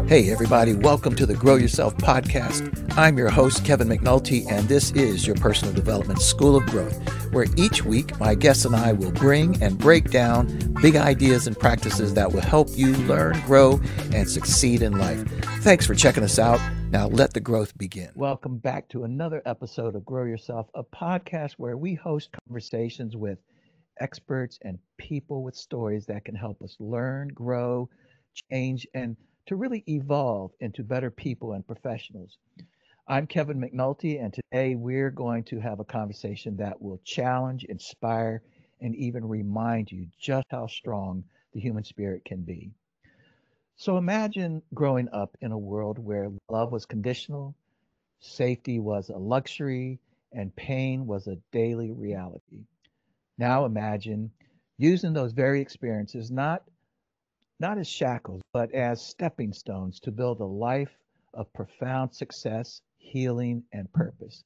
Hey everybody, welcome to the Grow Yourself podcast. I'm your host, Kevin McNulty, and this is your personal development school of growth, where each week my guests and I will bring and break down big ideas and practices that will help you learn, grow, and succeed in life. Thanks for checking us out. Now let the growth begin. Welcome back to another episode of Grow Yourself, a podcast where we host conversations with experts and people with stories that can help us learn, grow, change, and to really evolve into better people and professionals. I'm Kevin McNulty, and today we're going to have a conversation that will challenge, inspire, and even remind you just how strong the human spirit can be. So imagine growing up in a world where love was conditional, safety was a luxury, and pain was a daily reality. Now imagine using those very experiences not as shackles, but as stepping stones to build a life of profound success, healing, and purpose.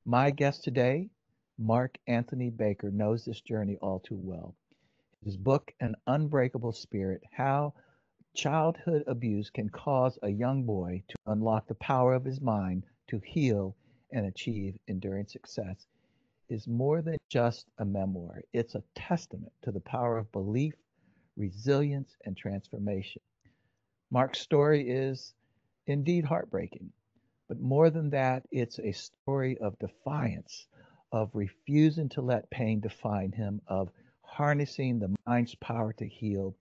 My guest today, Mark Anthony Baker, knows this journey all too well. His book, An Unbreakable Spirit, How Childhood Abuse Can Cause a Young Boy to Unlock the Power of His Mind to Heal and Achieve Enduring Success, is more than just a memoir. It's a testament to the power of belief, resilience, and transformation. Mark's story is indeed heartbreaking, but more than that, it's a story of defiance, of refusing to let pain define him, of harnessing the mind's power to heal,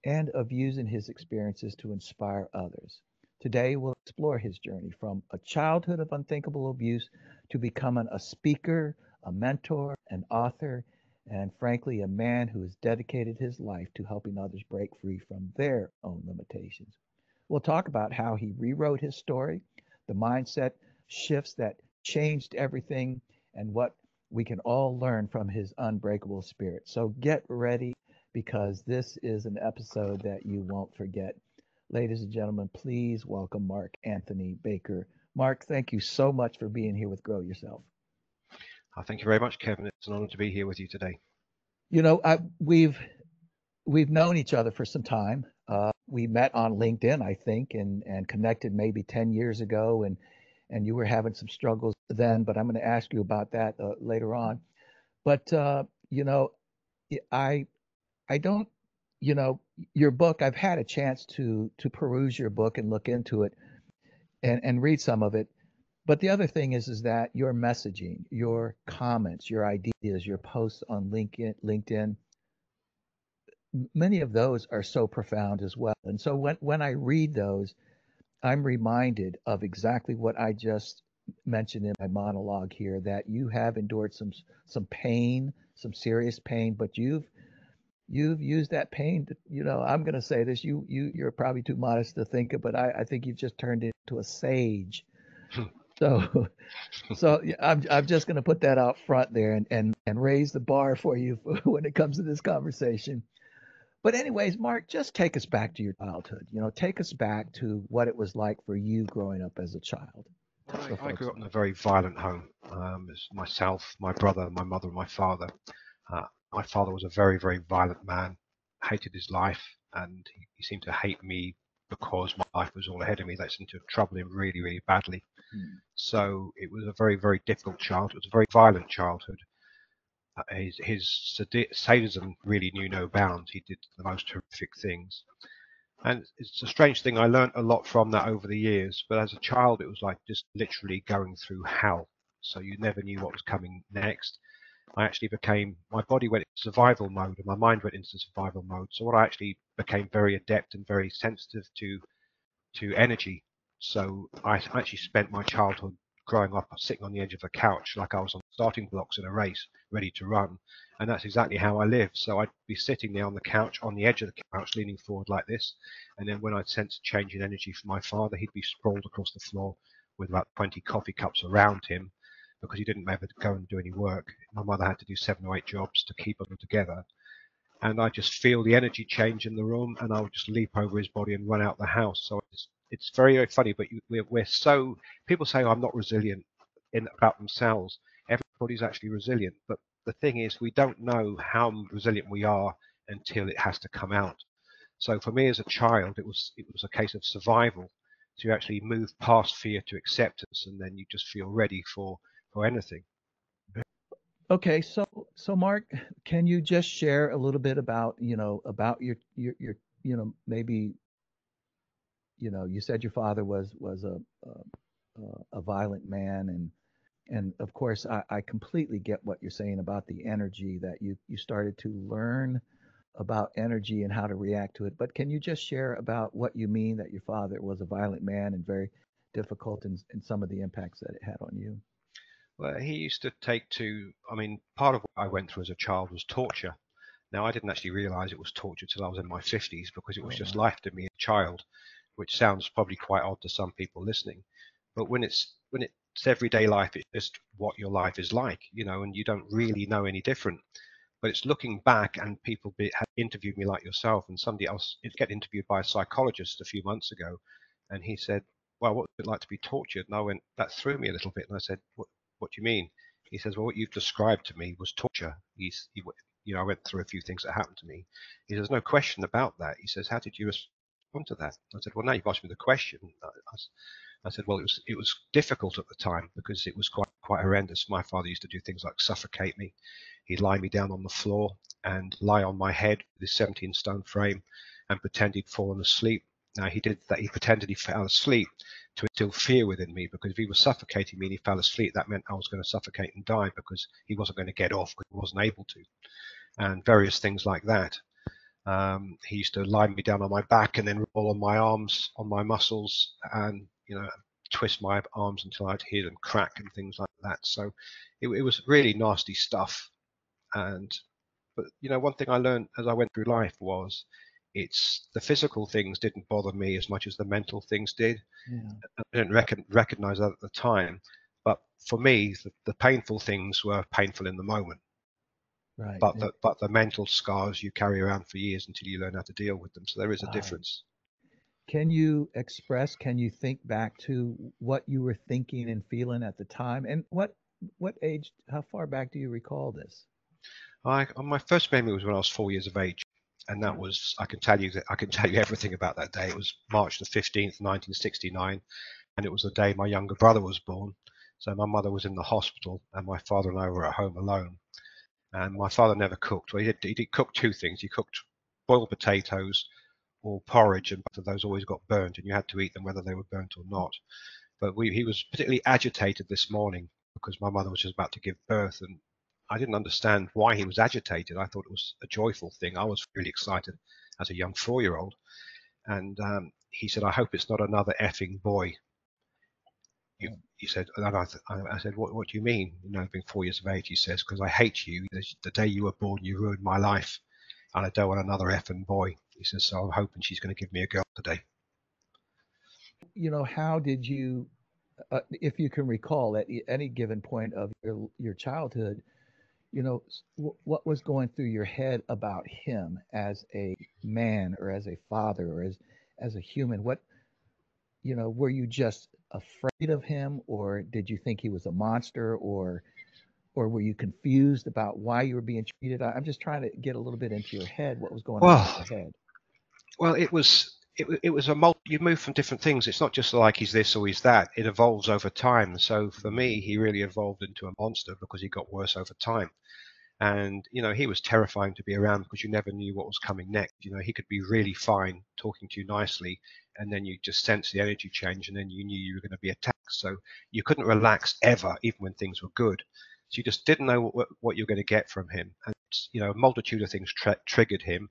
and of using his experiences to inspire others. Today, we'll explore his journey from a childhood of unthinkable abuse to becoming a speaker, a mentor, an author, and frankly, a man who has dedicated his life to helping others break free from their own limitations. We'll talk about how he rewrote his story, the mindset shifts that changed everything, and what we can all learn from his unbreakable spirit. So get ready because this is an episode that you won't forget. Ladies and gentlemen, please welcome Mark Anthony Baker. Mark, thank you so much for being here with Grow Yourself. Thank you very much, Kevin. It's an honor to be here with you today. You know, we've known each other for some time. We met on LinkedIn, I think, and connected maybe 10 years ago, and you were having some struggles then, but I'm going to ask you about that later on. But you know, I I don't, your book. I've had a chance to peruse your book and look into it and read some of it. But the other thing is that your messaging, your comments, your ideas, your posts on LinkedIn, many of those are so profound as well. And so when I read those, I'm reminded of exactly what I just mentioned in my monologue here, that you have endured some pain, some serious pain, but you've used that pain to, I'm going to say this, you're probably too modest to think it, but I think you've just turned into a sage. So yeah, I'm just going to put that out front there and raise the bar for you when it comes to this conversation. But anyways, Mark, just take us back to your childhood. Take us back to what it was like for you growing up as a child. I grew up in a very violent home. It's myself, my brother, my mother, and my father. Uh, my father was a very, very violent man, hated his life, and he seemed to hate me because my life was all ahead of me. That seemed to trouble him really, really badly. Hmm. So it was a very, very difficult childhood. It was a very violent childhood. His sadism really knew no bounds. He did the most horrific things. And it's a strange thing. I learned a lot from that over the years. But as a child, it was like just literally going through hell. So you never knew what was coming next. My body went into survival mode and my mind went into survival mode. So what I actually became very adept and very sensitive to energy. So I actually spent my childhood growing up sitting on the edge of a couch like I was on starting blocks in a race, ready to run. And that's exactly how I lived. So I'd be sitting there on the couch, on the edge of the couch, leaning forward like this. And then when I'd sense a change in energy from my father, he'd be sprawled across the floor with about 20 coffee cups around him because he didn't ever go and do any work. My mother had to do 7 or 8 jobs to keep us all together. And I just feel the energy change in the room, and I would just leap over his body and run out the house. So it's very, very funny, but we're so, people say, oh, I'm not resilient about themselves. Everybody's actually resilient, but the thing is, we don't know how resilient we are until it has to come out. So for me as a child, it was a case of survival. To actually move past fear to acceptance, and then you just feel ready for anything. Okay, so Mark, can you just share a little bit about, about your maybe, you said your father was a violent man, and of course I completely get what you're saying about the energy that you started to learn about energy and how to react to it. But can you just share about what you mean that your father was a violent man and very difficult and some of the impacts that it had on you? Well, he used to take to, I mean, part of what I went through as a child was torture. Now, I didn't actually realize it was torture till I was in my 50s, because it was Oh, just wow. life to me as a child, which sounds probably quite odd to some people listening. But when it's everyday life, it's just what your life is like, and you don't really know any different. But it's looking back, and people have interviewed me like yourself, and somebody else get interviewed by a psychologist a few months ago, and he said, "Well, what's it like to be tortured?" And I went, that threw me a little bit, and I said, "What do you mean?" He says, "Well, what you've described to me was torture." I went through a few things that happened to me. He says, "No question about that." He says, "How did you respond to that?" I said, "Well, now you've asked me the question." I said, "Well, it was difficult at the time because it was quite horrendous. My father used to do things like suffocate me. He'd lie me down on the floor and lie on my head with his 17-stone frame and pretend he'd fallen asleep. Now, he did that. He pretended he fell asleep to instill fear within me, because if he was suffocating me and he fell asleep, that meant I was going to suffocate and die, because he wasn't going to get off because he wasn't able to, and various things like that. He used to lie me down on my back and then roll on my arms, on my muscles, and twist my arms until I'd hear them crack and things like that. So it was really nasty stuff. But one thing I learned as I went through life was, it's the physical things didn't bother me as much as the mental things did. Yeah, I didn't recognize that at the time, but for me, the painful things were painful in the moment. right. But the mental scars you carry around for years until you learn how to deal with them. So there is a Right. difference. Can you think back to what you were thinking and feeling at the time? And what age, how far back do you recall this? My first memory was when I was 4 years of age, and that was, I can tell you everything about that day. It was March the 15th, 1969, and it was the day my younger brother was born. So my mother was in the hospital, and my father and I were at home alone. And my father never cooked. Well, he did cook two things. He cooked boiled potatoes or porridge, and both of those always got burnt, and you had to eat them whether they were burnt or not. But he was particularly agitated this morning because my mother was just about to give birth, and I didn't understand why he was agitated. I thought it was a joyful thing. I was really excited as a young 4-year-old, and he said, "I hope it's not another effing boy." He said, and I said, "What do you mean? Being 4 years of age," he says, "because I hate you. The day you were born, you ruined my life, and I don't want another effing boy." He says, "So I'm hoping she's going to give me a girl today." How did you, if you can recall at any given point of your childhood, what was going through your head about him as a man or as a father or as a human? Were you just afraid of him, or did you think he was a monster, or were you confused about why you were being treated? I'm just trying to get a little bit into your head, what was going on in Well, your head. it was you move from different things. It's not just like he's this or he's that. It evolves over time. So for me, he really evolved into a monster because he got worse over time. And he was terrifying to be around because you never knew what was coming next. He could be really fine talking to you nicely, and then you just sense the energy change, and then you knew you were going to be attacked. So you couldn't relax ever, even when things were good. So you just didn't know what you're going to get from him. And a multitude of things triggered him.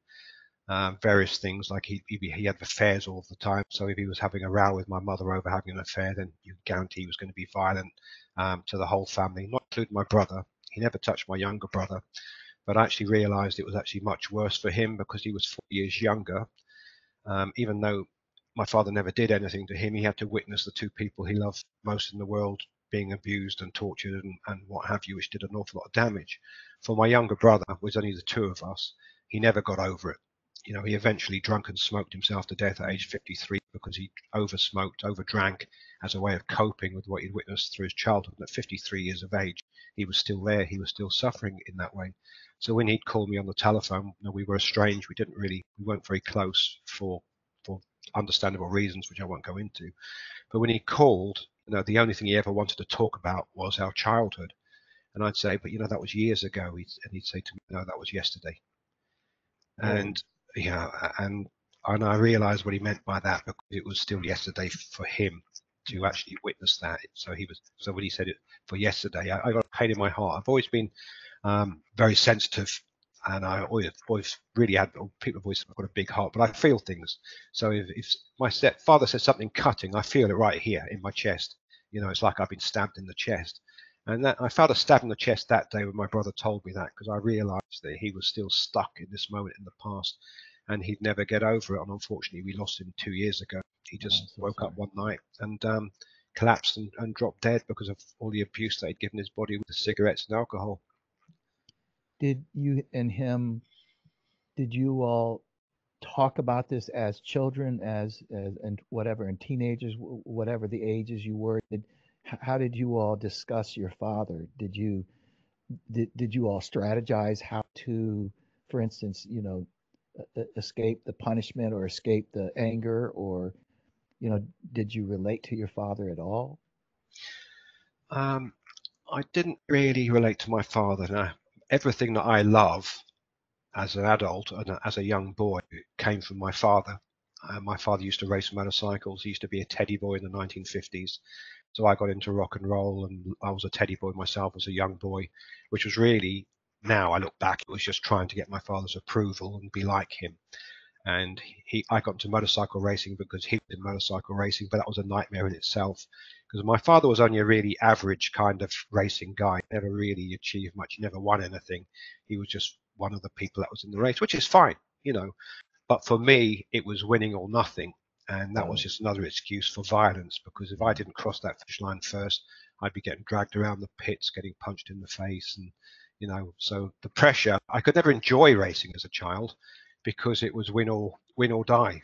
Various things, like he had affairs all the time. So if he was having a row with my mother over having an affair, then you guarantee he was going to be violent to the whole family, not including my brother. He never touched my younger brother, but I actually realized it was actually much worse for him because he was 4 years younger. Even though my father never did anything to him, he had to witness the two people he loved most in the world being abused and tortured and what have you, which did an awful lot of damage. For my younger brother, it was only the two of us, he never got over it. He eventually drunk and smoked himself to death at age 53 because he oversmoked, overdrank as a way of coping with what he'd witnessed through his childhood. And at 53 years of age, he was still there. He was still suffering in that way. So when he'd call me on the telephone, we were estranged. We weren't very close for understandable reasons, which I won't go into. But when he called, the only thing he ever wanted to talk about was our childhood. And I'd say, but that was years ago. And he'd say to me, no, that was yesterday. And and I realised what he meant by that, because it was still yesterday for him to actually witness that. So when he said it for yesterday, I got a pain in my heart. I've always been very sensitive, and I always really had, people have always got a big heart, but I feel things. So if my stepfather says something cutting, I feel it right here in my chest. It's like I've been stabbed in the chest. And that I felt a stab in the chest that day when my brother told me that, because I realized that he was still stuck in this moment in the past, and he'd never get over it. And unfortunately, we lost him 2 years ago. He just woke up one night and collapsed and dropped dead because of all the abuse that he'd given his body with the cigarettes and alcohol. Did you and him, did you all talk about this as children, as and whatever, and teenagers, whatever the ages you were? How did you all discuss your father? Did you all strategize how to, for instance, escape the punishment or escape the anger, or did you relate to your father at all? I didn't really relate to my father. Now, everything that I love as an adult and as a young boy came from my father. My father used to race motorcycles. He used to be a teddy boy in the 1950s. So I got into rock and roll, and I was a teddy boy myself as a young boy, which was really, now I look back, it was just trying to get my father's approval and be like him. And I got into motorcycle racing because he was in motorcycle racing, but that was a nightmare in itself, because my father was only a really average kind of racing guy. He never really achieved much. He never won anything. He was just one of the people that was in the race, which is fine, But for me, it was winning or nothing. And that was just another excuse for violence, because if I didn't cross that finish line first, I'd be getting dragged around the pits, getting punched in the face. And, so the pressure, I could never enjoy racing as a child, because it was win or die.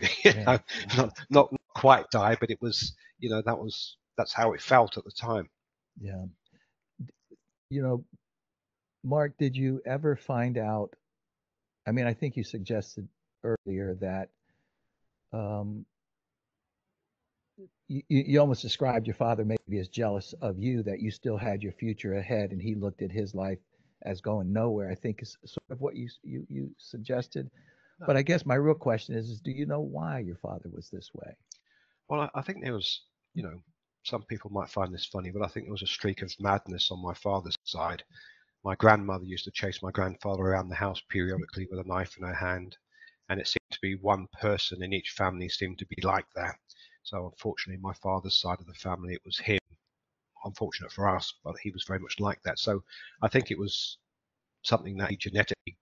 Not quite die, but it was, that's how it felt at the time. Yeah. Mark, did you ever find out? I mean, I think you suggested earlier that um, you almost described your father maybe as jealous of you, that you still had your future ahead and he looked at his life as going nowhere. I think is sort of what you suggested. But I guess my real question is do you know why your father was this way? Well, I think there was, some people might find this funny, but I think there was a streak of madness on my father's side. My grandmother used to chase my grandfather around the house periodically with a knife in her hand, and it seemed to be one person in each family seemed to be like that. So unfortunately, my father's side of the family, it was him. Unfortunate for us, but he was very much like that. So I think it was something that he genetically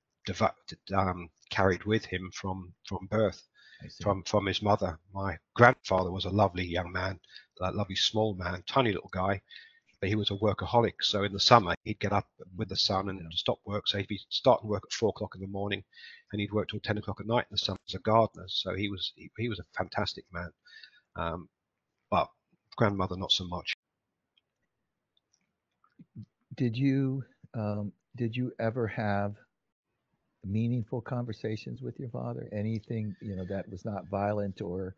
carried with him from birth, from his mother. My grandfather was a lovely young man, a lovely small man, tiny little guy, but he was a workaholic. So in the summer, he'd get up with the sun and stop work. So he'd be starting work at 4 o'clock in the morning, and he'd work till 10 o'clock at night in the summer as a gardener. So he was a fantastic man, but grandmother not so much. Did you did you ever have meaningful conversations with your father? Anything that was not violent or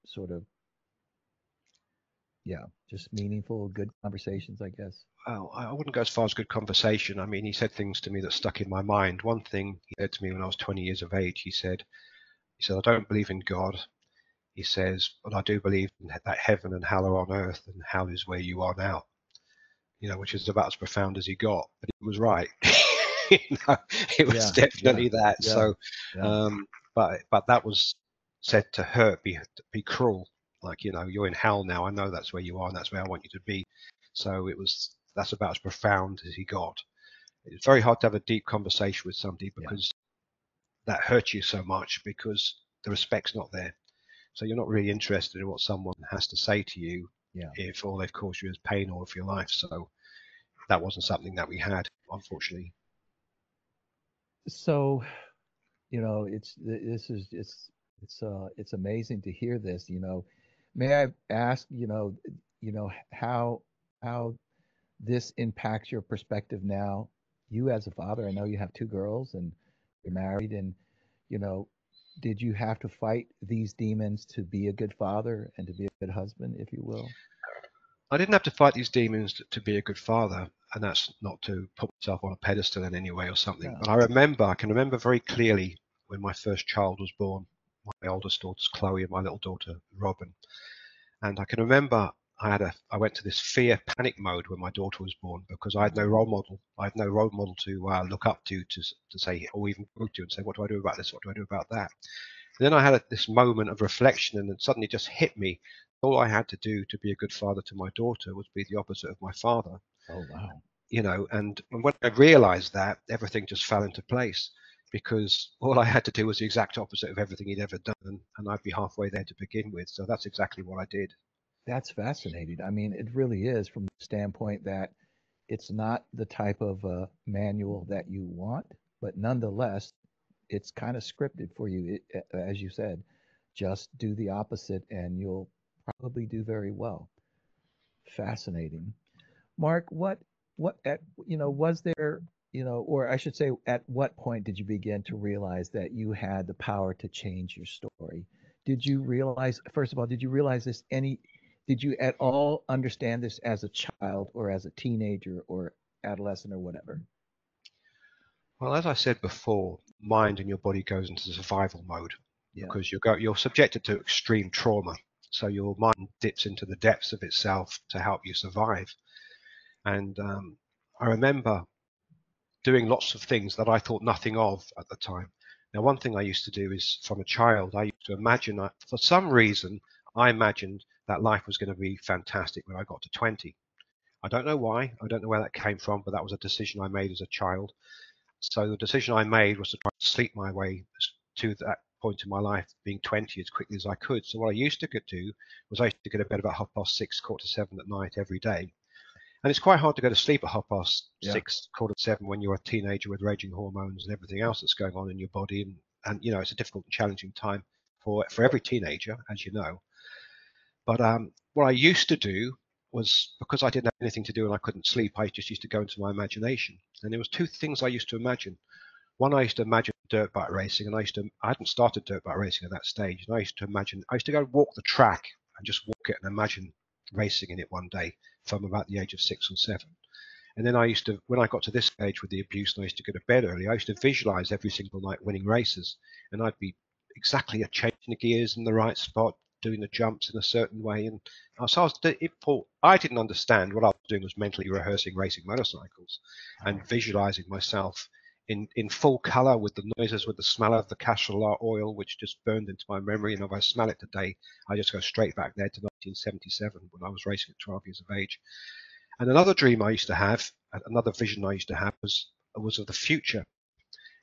sort of, yeah, just meaningful, good conversations, I guess. Well, I wouldn't go as far as good conversation. I mean, he said things to me that stuck in my mind. One thing he said to me when I was 20 years of age, he said, I don't believe in God. He says, but I do believe that heaven and hell are on earth, and hell is where you are now. Which is about as profound as he got, but he was right. It was definitely that. So, but that was said to hurt, be cruel. Like, you're in hell now. I know that's where you are, and that's where I want you to be. So that's about as profound as he got. It's very hard to have a deep conversation with somebody because that hurts you so much, because the respect's not there. So you're not really interested in what someone has to say to you if all they've caused you is pain all of your life. So that wasn't something that we had, unfortunately. So, it's amazing to hear this. May I ask, how this impacts your perspective now? You as a father, I know you have two girls and you're married, and you know, did you have to fight these demons to be a good father and to be a good husband, if you will? I didn't have to fight these demons to be a good father, and that's not to put myself on a pedestal in any way or something. But No. I can remember very clearly when my first child was born. My oldest daughter's Chloe and my little daughter Robin. And I can remember I went to this fear panic mode when my daughter was born because I had no role model. I had no role model to look up to say, or even go to and say, what do I do about this? What do I do about that? And then I had this moment of reflection, and it suddenly just hit me. All I had to do to be a good father to my daughter was be the opposite of my father, Oh, wow. and when I realized that, everything just fell into place because all I had to do was the exact opposite of everything he'd ever done, and I'd be halfway there to begin with. So that's exactly what I did. That's fascinating. I mean, it really is from the standpoint that it's not the type of manual that you want, but nonetheless, it's kind of scripted for you. As you said, just do the opposite and you'll probably do very well. Fascinating. Mark, what at was there, or I should say, at what point did you begin to realize that you had the power to change your story? Did you realize, first of all, did you realize this any, did you at all understand this as a child or as a teenager or adolescent or whatever? Well, as I said before, mind and your body goes into survival mode Yeah. because you're subjected to extreme trauma. So your mind dips into the depths of itself to help you survive. And I remember doing lots of things that I thought nothing of at the time. Now, one thing I used to do is, from a child, I used to imagine that for some reason, I imagined that life was going to be fantastic when I got to 20. I don't know why. I don't know where that came from, but that was a decision I made as a child. So the decision I made was to try to sleep my way to that point in my life, being 20, as quickly as I could. So what I used to do was I used to go to bed about 6:30, 6:45 at night every day. And it's quite hard to go to sleep at Yeah. 6:30, 6:45 when you're a teenager with raging hormones and everything else that's going on in your body. And it's a difficult and challenging time for every teenager, as you know. But what I used to do was, because I didn't have anything to do and I couldn't sleep, I just used to go into my imagination. And there was two things I used to imagine. One, I used to imagine dirt bike racing, and I hadn't started dirt bike racing at that stage. And I used to go walk the track and just walk it and imagine racing in it one day from about the age of 6 or 7. And then when I got to this stage with the abuse and I used to go to bed early, I used to visualize every single night winning races. And I'd be exactly changing the gears in the right spot, doing the jumps in a certain way. And so I didn't understand what I was doing was mentally rehearsing racing motorcycles and visualizing myself in full color with the noises, with the smell of the castor oil, which just burned into my memory. And if I smell it today, I just go straight back there to 1977 when I was racing at 12 years of age. And another dream I used to have, another vision I used to have was of the future.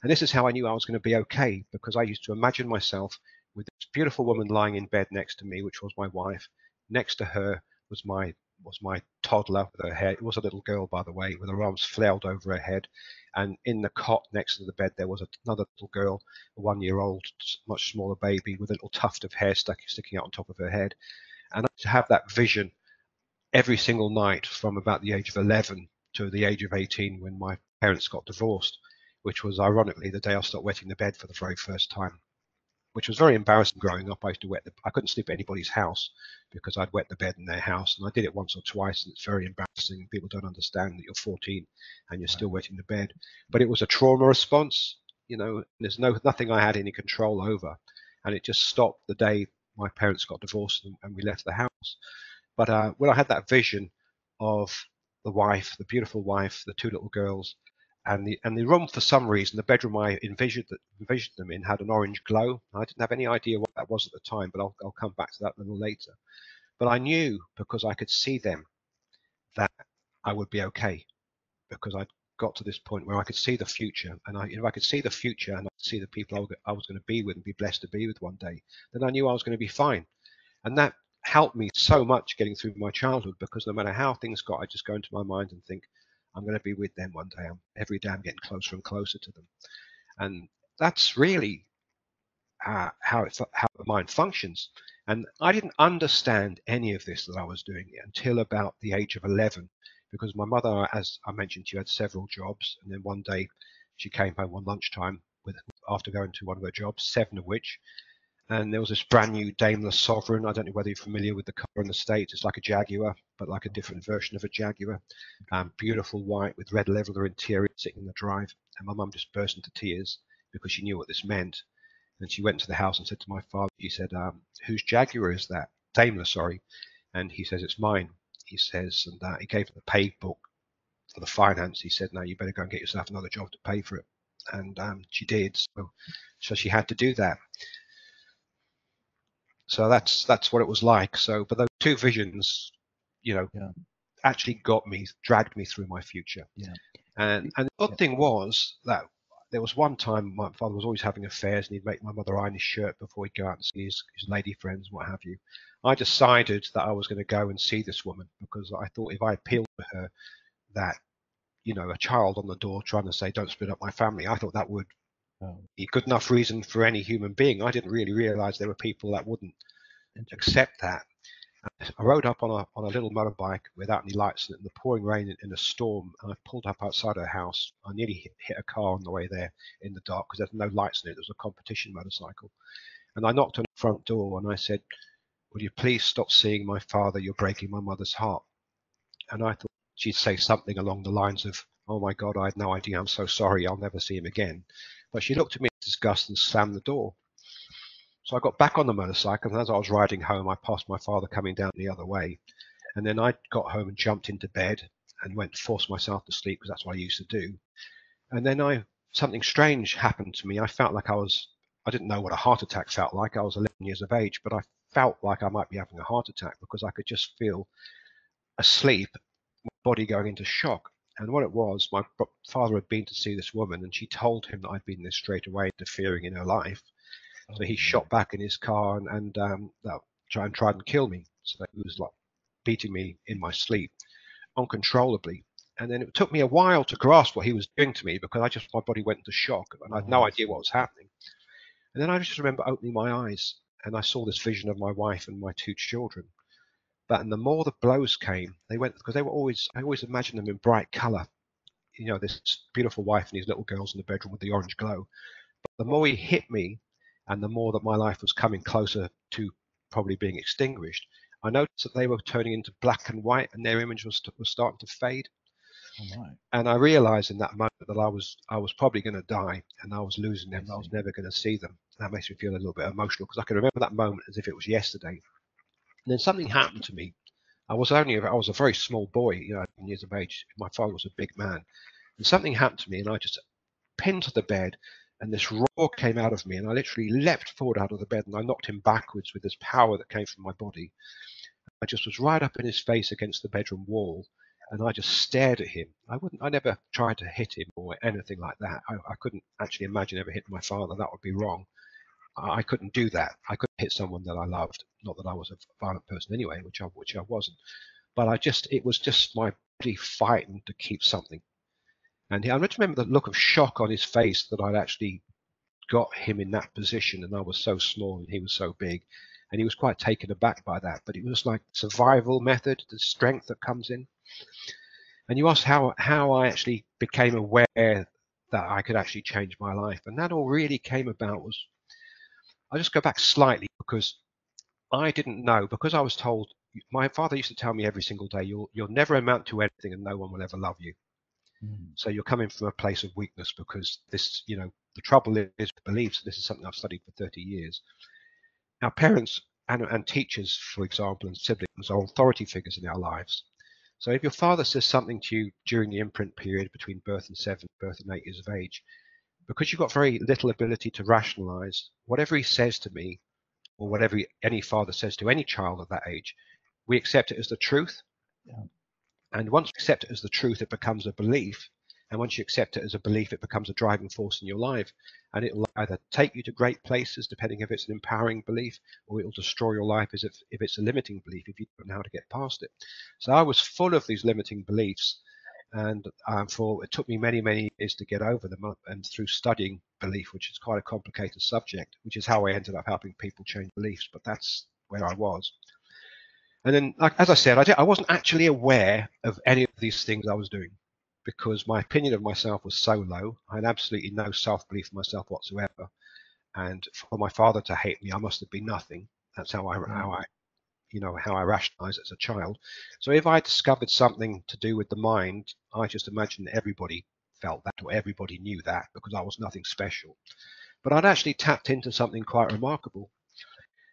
And this is how I knew I was going to be okay, because I used to imagine myself with this beautiful woman lying in bed next to me, which was my wife. Next to her was my toddler with her hair. It was a little girl, by the way, with her arms flailed over her head. And in the cot next to the bed, there was another little girl, a 1-year-old, much smaller baby with a little tuft of hair sticking out on top of her head. And I used to have that vision every single night from about the age of 11 to the age of 18 when my parents got divorced, which was ironically the day I stopped wetting the bed for the very first time, which was very embarrassing growing up. I couldn't sleep at anybody's house because I'd wet the bed in their house, and I did it once or twice, and it's very embarrassing. People don't understand that you're 14 and you're still wetting the bed. But it was a trauma response, there's nothing I had any control over, and it just stopped the day my parents got divorced and we left the house. But when I had that vision of the wife, the beautiful wife, the two little girls, and the room, for some reason, the bedroom I envisioned them in had an orange glow. I didn't have any idea what that was at the time, but I'll come back to that a little later. But I knew, because I could see them, that I would be okay, because I'd got to this point where I could see the future, and if I could see the future and I could see the people I was going to be with and be blessed to be with one day, then I knew I was going to be fine. And that helped me so much getting through my childhood, because no matter how things got, I just go into my mind and think, I'm going to be with them one day. Every day I'm getting closer and closer to them. And that's really how the mind functions. And I didn't understand any of this that I was doing until about the age of 11, because my mother, as I mentioned to you, had several jobs, and then one day she came home on lunchtime after going to one of her jobs, 7 of which, and there was this brand new Daimler Sovereign. I don't know whether you're familiar with the car in the States. It's like a Jaguar, but like a different version of a Jaguar. Beautiful white with red leather interior, sitting in the drive. And my mum just burst into tears because she knew what this meant. And she went to the house and said to my father, she said, whose Jaguar is that? Daimler, sorry. And he says, it's mine. He says, and he gave her the pay book for the finance. He said, no, you better go and get yourself another job to pay for it. And she did. So she had to do that. So that's what it was like. So, but those 2 visions, actually dragged me through my future. Yeah. And the odd thing was that there was one time my father was always having affairs, and he'd make my mother iron his shirt before he'd go out and see his lady friends, what have you. I decided that I was going to go and see this woman because I thought if I appealed to her that, a child on the door trying to say, don't split up my family, I thought that would be good enough reason for any human being. I didn't really realize there were people that wouldn't accept that. I rode up on a little motorbike without any lights in it, in the pouring rain in a storm, and I pulled up outside her house. I nearly hit a car on the way there in the dark because there's no lights in it. There was a competition motorcycle. And I knocked on the front door and I said, will you please stop seeing my father? You're breaking my mother's heart. And I thought she'd say something along the lines of, oh my God, I had no idea. I'm so sorry. I'll never see him again. But she looked at me in disgust and slammed the door. So I got back on the motorcycle, and as I was riding home, I passed my father coming down the other way. And then I got home and jumped into bed and forced myself to sleep because that's what I used to do. And then something strange happened to me. I felt like I didn't know what a heart attack felt like. I was 11 years of age, but I felt like I might be having a heart attack because I could just feel asleep, my body going into shock. And what it was, my father had been to see this woman, and she told him that I'd been there straight away, interfering in her life. So he shot back in his car and tried and kill me. So he was like beating me in my sleep uncontrollably. And then it took me a while to grasp what he was doing to me because my body went into shock and I had no idea what was happening. And then I just remember opening my eyes and I saw this vision of my wife and my 2 children. And the more the blows came, I always imagined them in bright color. This beautiful wife and these little girls in the bedroom with the orange glow. But the more he hit me, and the more that my life was coming closer to probably being extinguished, I noticed that they were turning into black and white, and their image was starting to fade. Oh my. And I realized in that moment that I was probably going to die, and I was losing them. I was never going to see them. And that makes me feel a little bit emotional because I can remember that moment as if it was yesterday. And then something happened to me. I was a very small boy, 11 years of age. My father was a big man, and something happened to me, and I just pinned to the bed. And this roar came out of me, and I literally leapt forward out of the bed, and I knocked him backwards with this power that came from my body. I just was right up in his face against the bedroom wall, and I just stared at him. I never tried to hit him or anything like that. I couldn't actually imagine ever hitting my father. That would be wrong. I couldn't do that. I couldn't hit someone that I loved. Not that I was a violent person anyway, which I wasn't. But it was just my body fighting to keep something. And I remember the look of shock on his face that I'd actually got him in that position, and I was so small and he was so big, and he was quite taken aback by that. But it was like survival method, the strength that comes in. And you asked how I actually became aware that I could actually change my life, and that all really came about was, I'll just go back slightly because I didn't know, because I was told, my father used to tell me every single day, you'll never amount to anything and no one will ever love you. So you're coming from a place of weakness because this, the trouble is beliefs. This is something I've studied for 30 years. Our parents and teachers, for example, and siblings are authority figures in our lives. So if your father says something to you during the imprint period between birth and 8 years of age, because you've got very little ability to rationalize, whatever he says to me, or whatever any father says to any child at that age, we accept it as the truth. Yeah. And once you accept it as the truth, it becomes a belief. And once you accept it as a belief, it becomes a driving force in your life. And it will either take you to great places, depending if it's an empowering belief, or it will destroy your life if it's a limiting belief, if you don't know how to get past it. So I was full of these limiting beliefs. And it took me many, many years to get over them. And through studying belief, which is quite a complicated subject, which is how I ended up helping people change beliefs. But that's where I was. And then, like, as I said, I wasn't actually aware of any of these things I was doing because my opinion of myself was so low. I had absolutely no self-belief in myself whatsoever. And for my father to hate me, I must have been nothing. That's how I rationalized as a child. So if I discovered something to do with the mind, I just imagined everybody felt that or everybody knew that because I was nothing special. But I'd actually tapped into something quite remarkable.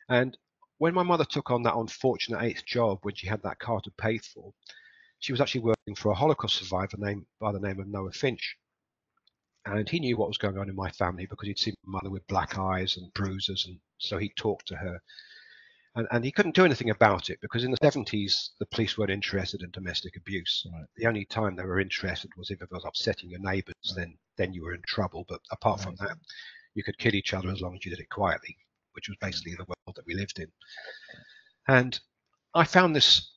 And when my mother took on that unfortunate eighth job when she had that car to pay for, she was actually working for a Holocaust survivor by the name of Noah Finch. And he knew what was going on in my family because he'd seen my mother with black eyes and bruises, and so he talked to her. And he couldn't do anything about it because in the 70s, the police weren't interested in domestic abuse. Right. The only time they were interested was if it was upsetting your neighbors, then you were in trouble. But apart from that, you could kill each other as long as you did it quietly, which was basically the world that we lived in. And I found this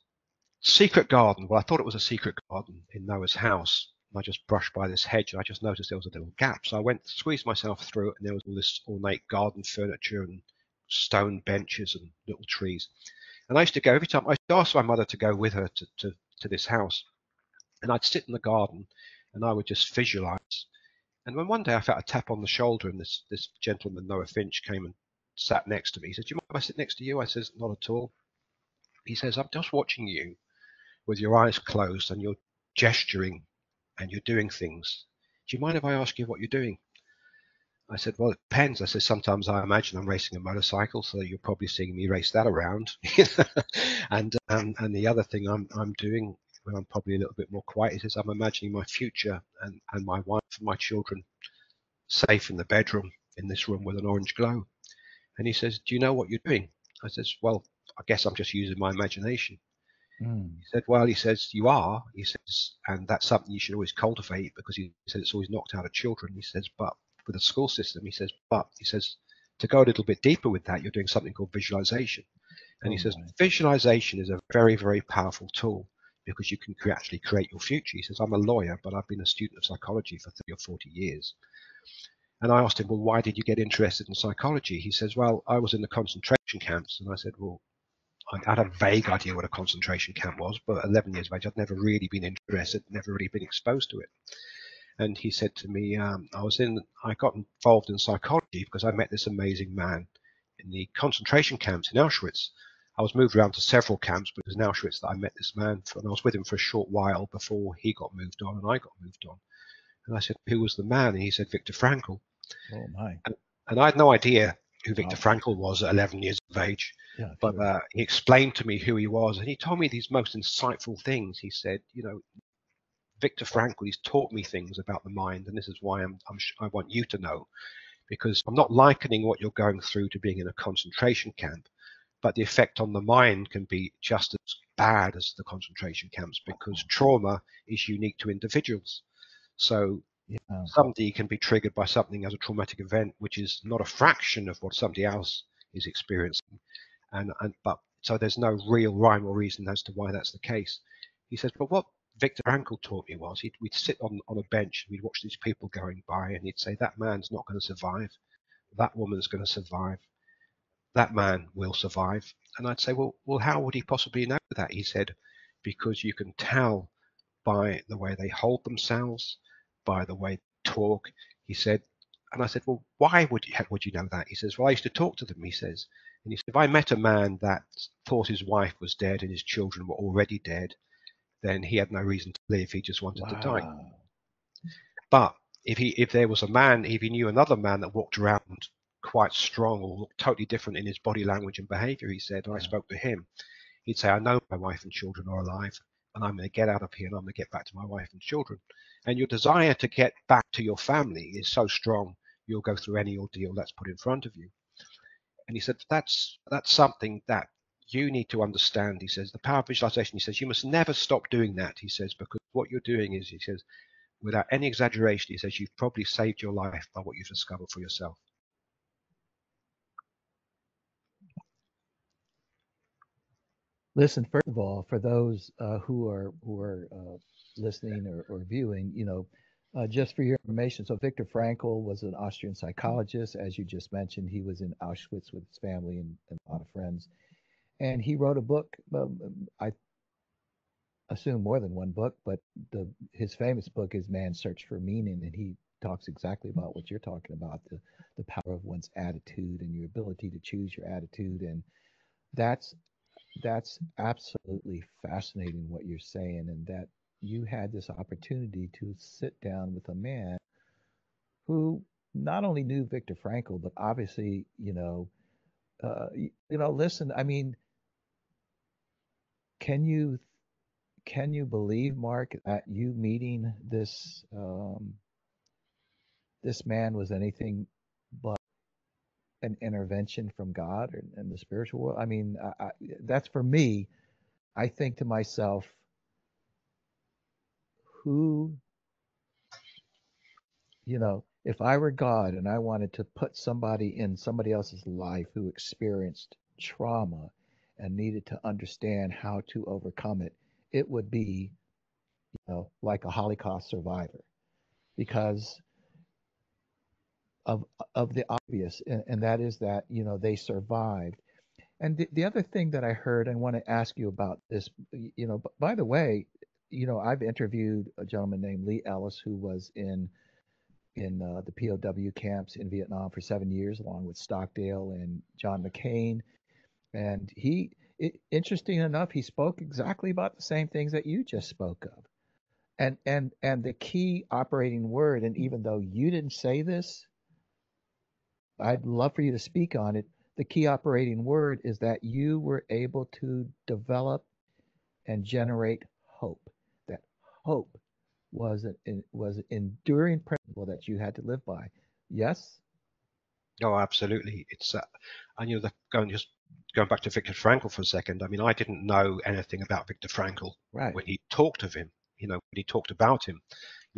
secret garden. Well, I thought it was a secret garden in Noah's house. I just brushed by this hedge and I just noticed there was a little gap. So I went, squeezed myself through it, and there was all this ornate garden furniture and stone benches and little trees. And I used to go every time. I asked my mother to go with her to this house, and I'd sit in the garden and I would just visualize. And when one day I felt a tap on the shoulder, and this gentleman, Noah Finch, came and sat next to me. He said, "Do you mind if I sit next to you?" I says, "Not at all." He says, "I'm just watching you with your eyes closed and you're gesturing and you're doing things. Do you mind if I ask you what you're doing?" I said, "Well, it depends." I said, "Sometimes I imagine I'm racing a motorcycle, so you're probably seeing me race that around." And the other thing I'm doing when I'm probably a little bit more quiet is I'm imagining my future and my wife and my children safe in the bedroom in this room with an orange glow. And he says, "Do you know what you're doing?" I says, "Well, I guess I'm just using my imagination." He said, "Well," he says, "you are," he says, "and that's something you should always cultivate," because he said it's always knocked out of children. He says, "But with the school system," he says, "to go a little bit deeper with that, you're doing something called visualization." And he says, "Visualization is a very, very powerful tool because you can actually create your future." He says, "I'm a lawyer, but I've been a student of psychology for 30 or 40 years." And I asked him, "Well, why did you get interested in psychology?" He says, "Well, I was in the concentration camps." And I said, "Well, I had a vague idea what a concentration camp was, but at 11 years of age, I'd never really been interested, never really been exposed to it." And he said to me, I got involved in psychology because I met this amazing man in the concentration camps in Auschwitz. I was moved around to several camps, but it was in Auschwitz that I met this man, and I was with him for a short while before he got moved on and I got moved on. And I said, "Who was the man?" And he said, "Viktor Frankl." Oh my! And I had no idea who Viktor Frankl was at 11 years of age. Yeah, But sure. he explained to me who he was, and he told me these most insightful things. He said, "Viktor Frankl, he's taught me things about the mind, and this is why I want you to know, because I'm not likening what you're going through to being in a concentration camp, but the effect on the mind can be just as bad as the concentration camps because trauma is unique to individuals. So Yeah. somebody can be triggered by something as a traumatic event, which is not a fraction of what somebody else is experiencing. But so there's no real rhyme or reason as to why that's the case." He says, "But what Viktor Frankl taught me was we'd sit on a bench and we'd watch these people going by, and he'd say, 'That man's not going to survive. That woman's going to survive. That man will survive.' And I'd say, well, how would he possibly know that?" He said, "Because you can tell by the way they hold themselves, by the way they talk." He said, and I said, "Well, why would you know that?" He says, "Well, I used to talk to them," he says. And he said, "If I met a man that thought his wife was dead and his children were already dead, then he had no reason to live. He just wanted to die. But if there was a man, if he knew another man that walked around quite strong or looked totally different in his body language and behavior," he said, "and I spoke to him, he'd say, 'I know my wife and children are alive, and I'm going to get out of here and I'm going to get back to my wife and children.' And your desire to get back to your family is so strong, you'll go through any ordeal that's put in front of you." And he said, that's something that you need to understand." He says, "The power of visualization," he says, "you must never stop doing that." He says, "because what you're doing is," he says, "without any exaggeration," he says, "you've probably saved your life by what you've discovered for yourself." Listen, first of all, for those who are listening or viewing, just for your information, so Viktor Frankl was an Austrian psychologist, as you just mentioned. He was in Auschwitz with his family and a lot of friends. and he wrote a book. I assume more than one book, but his famous book is Man's Search for Meaning, and he talks exactly about what you're talking about, the power of one's attitude and your ability to choose your attitude. And that's that's absolutely fascinating what you're saying, and that you had this opportunity to sit down with a man who not only knew Viktor Frankl, but obviously, listen, I mean, can you can you believe, Mark, that you meeting this man was anything but an intervention from God and the spiritual world? I mean, that's for me. I think to myself, who, if I were God and I wanted to put somebody in somebody else's life who experienced trauma and needed to understand how to overcome it, it would be, like a Holocaust survivor because of of the obvious, and that is that they survived. And the other thing that I heard, and want to ask you about this, by the way, I've interviewed a gentleman named Lee Ellis who was in the POW camps in Vietnam for 7 years, along with Stockdale and John McCain. And interesting enough, he spoke exactly about the same things that you just spoke of. And the key operating word, and even though you didn't say this, I'd love for you to speak on it. The key operating word is that you were able to develop and generate hope. That hope was an enduring principle that you had to live by. Yes? Oh, absolutely. It's and going back to Viktor Frankl for a second. I mean, I didn't know anything about Viktor Frankl Right. when he talked of him. When he talked about him.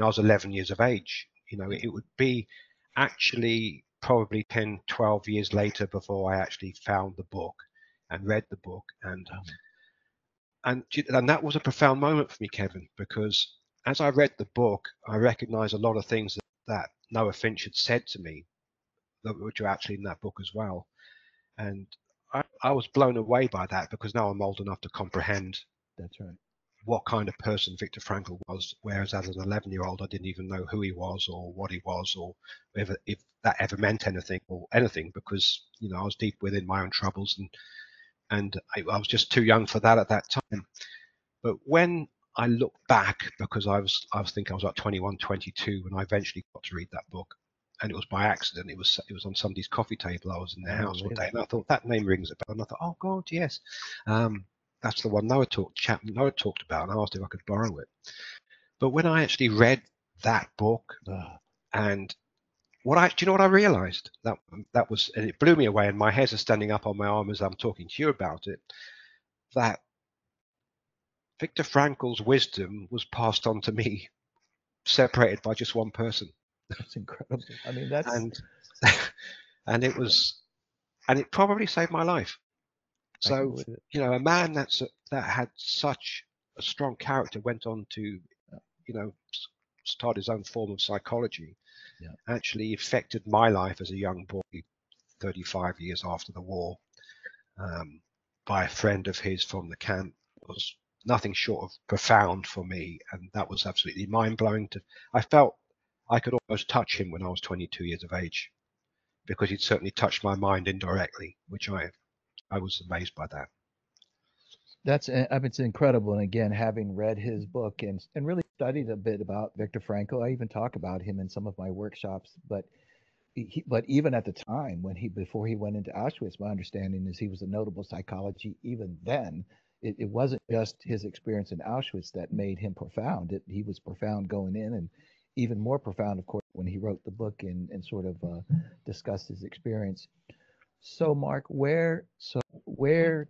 I was 11 years of age. It would be actually probably 10, 12 years later before I actually found the book and read the book, and that was a profound moment for me, Kevin, because as I read the book, I recognized a lot of things that Noah Finch had said to me that which are actually in that book as well. And I was blown away by that because now I'm old enough to comprehend That's right. what kind of person Viktor Frankl was, whereas as an 11-year-old, I didn't even know who he was or what he was or if that ever meant anything or anything because, I was deep within my own troubles and I was just too young for that at that time. But when I look back, because I think I was like 21, 22 when I eventually got to read that book, and it was by accident. It was on somebody's coffee table. I was in their house one day, and I thought that name rings a bell. And I thought, oh God, yes, that's the one Noah talked about. And I asked if I could borrow it. But when I actually read that book, and do you know what I realized? That was, and it blew me away. And my hairs are standing up on my arm as I'm talking to you about it. That Viktor Frankl's wisdom was passed on to me, separated by just one person. That's incredible. I mean, that's and and it probably saved my life. I can So believe it. a man that had such a strong character went on to start his own form of psychology. Yeah. Actually affected my life as a young boy, 35 years after the war, by a friend of his from the camp. Was nothing short of profound for me, and that was absolutely mind-blowing. I felt I could almost touch him when I was 22 years of age, because he'd certainly touched my mind indirectly, which I was amazed by that. I mean, it's incredible. And again, having read his book and really studied a bit about Viktor Frankl, I even talk about him in some of my workshops. But even at the time before he went into Auschwitz, my understanding is he was a notable psychology. Even then, it wasn't just his experience in Auschwitz that made him profound. He was profound going in, and even more profound, of course, when he wrote the book and sort of discussed his experience. So, Mark, where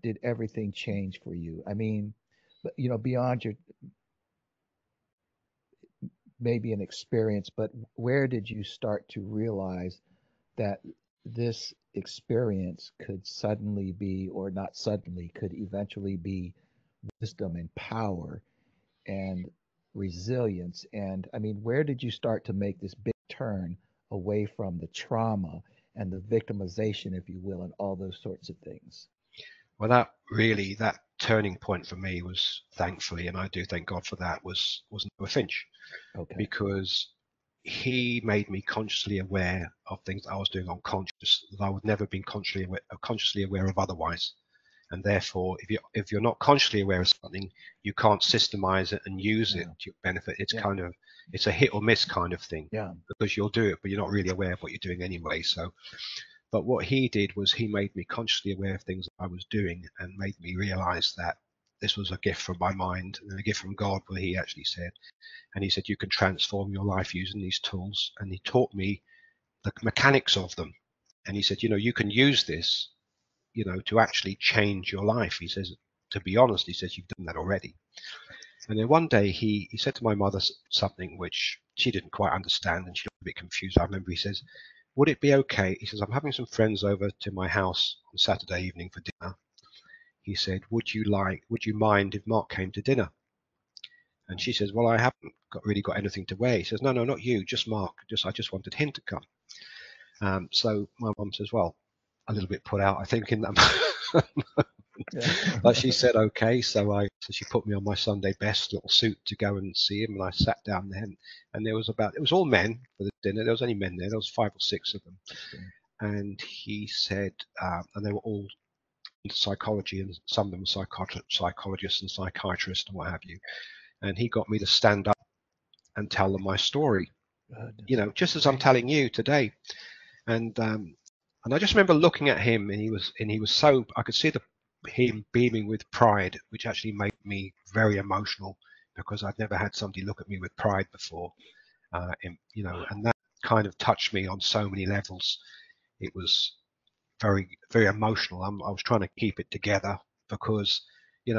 did everything change for you? I mean, beyond your maybe an experience, but where did you start to realize that this experience could suddenly be, or not suddenly, could eventually be wisdom and power and resilience? And I mean, where did you start to make this big turn away from the trauma and the victimization, if you will, and all those sorts of things? Well, that turning point for me was, thankfully, and I do thank God for that, was Noah Finch, Okay. because he made me consciously aware of things that I was doing unconscious that I would never been consciously aware of otherwise. And therefore, if you're not consciously aware of something, you can't systemize it and use it to your benefit. It's kind of, it's a hit or miss kind of thing, because you'll do it, but you're not really aware of what you're doing anyway. So, but what he did was he made me consciously aware of things I was doing and made me realize that this was a gift from my mind and a gift from God, where he actually said, and he said, you can transform your life using these tools. And he taught me the mechanics of them. And he said, you can use this, to actually change your life. He says, to be honest, he says, you've done that already. And then one day he said to my mother something which she didn't quite understand, and she looked a bit confused. I remember he says, would it be okay? He says, I'm having some friends over to my house on Saturday evening for dinner. He said, would you mind if Mark came to dinner? And she says, well, I haven't really got anything to wear. He says, no, not you, just Mark. I just wanted him to come. So my mum says, well, a little bit put out, I think, in that. But she said, okay. So she put me on my Sunday best little suit to go and see him. And I sat down there, and it was all men for the dinner. There was only men there. There was 5 or 6 of them. And he said, and they were all into psychology, and some of them were psychologists and psychiatrists and what have you. And he got me to stand up and tell them my story, just as I'm telling you today. And I just remember looking at him, and he was so, I could see him beaming with pride, which actually made me very emotional, because I'd never had somebody look at me with pride before, and that kind of touched me on so many levels. It was very, very emotional. I was trying to keep it together, because he'd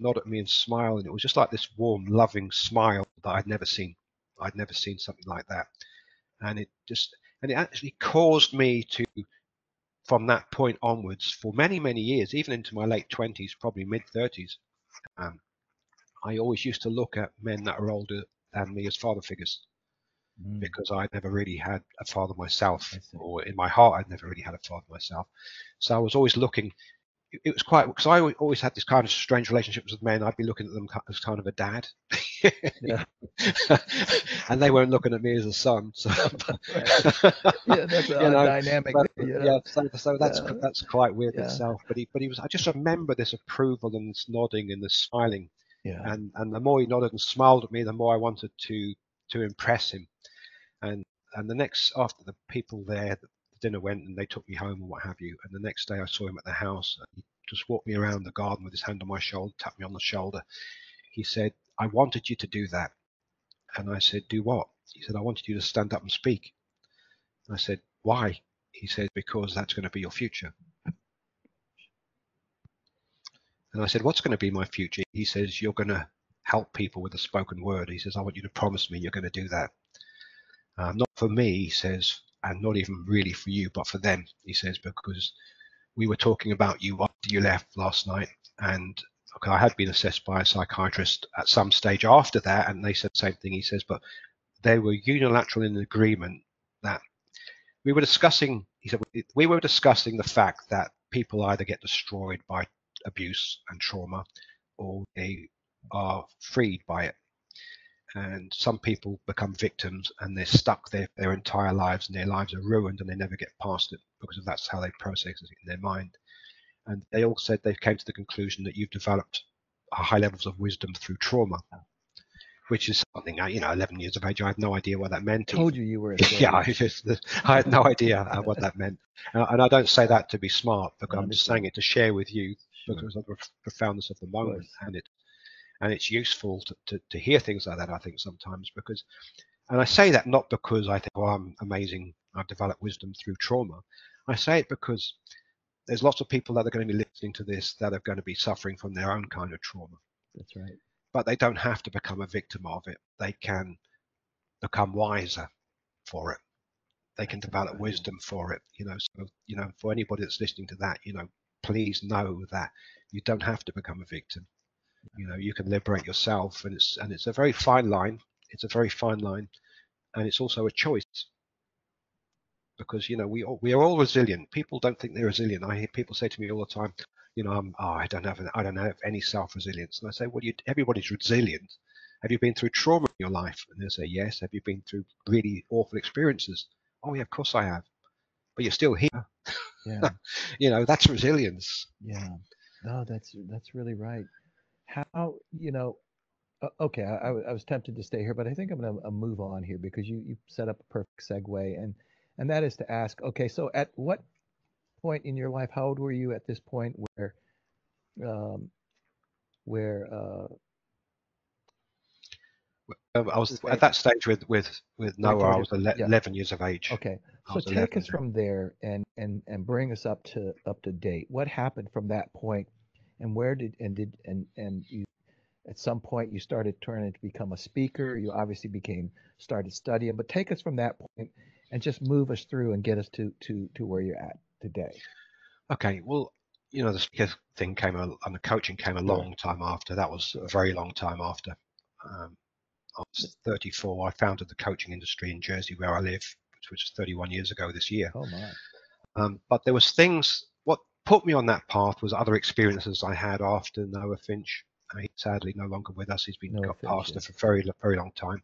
nod at me and smile, and it was just like this warm, loving smile that I'd never seen. I'd never seen something like that, and it actually caused me to, from that point onwards, for many, many years, even into my late 20s, probably mid 30s, I always used to look at men that are older than me as father figures, because I'd never really had a father myself, or in my heart, I'd never really had a father myself. So I was always looking. It was quite, because I always had this kind of strange relationships with men. I'd be looking at them as kind of a dad, and they weren't looking at me as a son. So, that's a dynamic. So that's quite weird itself. But he was. I just remember this approval and this nodding and this smiling. And the more he nodded and smiled at me, the more I wanted to impress him. And the next, after the people there, the dinner went, and they took me home and what have you. And the next day I saw him at the house. He just walked me around the garden with his hand on my shoulder, tapped me on the shoulder. He said, I wanted you to do that. And I said, do what? He said, I wanted you to stand up and speak. And I said, why? He said, because that's going to be your future. And I said, what's going to be my future? He says, you're going to help people with the spoken word. He says, I want you to promise me you're going to do that. Not for me, he says, and not even really for you, but for them, he says, because we were talking about you after you left last night, and I had been assessed by a psychiatrist at some stage after that, and they said the same thing. He says, but they were unilateral in agreement that we were discussing, he said, we were discussing the fact that people either get destroyed by abuse and trauma, or they are freed by it. And some people become victims, and they're stuck there their entire lives, and their lives are ruined, and they never get past it, because that's how they process it in their mind. And they all said they came to the conclusion that you've developed high levels of wisdom through trauma, which is something, 11 years of age, I had no idea what that meant. I told you were a I had no idea what that meant. And I don't say that to be smart, because I'm just saying it to share with you, because of the profoundness of the moment. And it's useful to hear things like that, I think, sometimes, because, and I say that not because I think, oh, I'm amazing, I've developed wisdom through trauma. I say it because there's lots of people that are going to be listening to this that are going to be suffering from their own kind of trauma. That's right. But they don't have to become a victim of it. They can become wiser for it. They can develop wisdom for it. So, for anybody that's listening to that, please know that you don't have to become a victim. You can liberate yourself, and it's a very fine line. It's a very fine line, and it's also a choice, because we are all resilient. People don't think they're resilient. I hear people say to me all the time, I don't have any self-resilience. And I say, well, everybody's resilient. Have you been through trauma in your life? And they'll say, yes. Have you been through really awful experiences? Oh, yeah, of course I have. But you're still here. Yeah. That's resilience. Yeah. No, that's really right. How, okay, I was tempted to stay here, but I think I'm going to move on here because you set up a perfect segue, and that is to ask, okay, so at what point in your life, how old were you at this point um, where I was say, at that stage with where Noah. I Georgia, was yeah, 11 years of age. okay. I So was take 11 us then. from there and bring us up to date. What happened from that point, and where did you at some point you started turning to become a speaker. You obviously started studying, but take us from that point and just move us through and get us to where you're at today. Okay, well, the speaker thing and the coaching came a Sure, long time after. That was a sure. very long time after. Um, I was 34. I founded the coaching industry in Jersey where I live, which was 31 years ago this year. Oh my. But there was things, what put me on that path was other experiences I had after Noah Finch. He's sadly no longer with us. He's No got offense, pastor yes. for a very, very long time.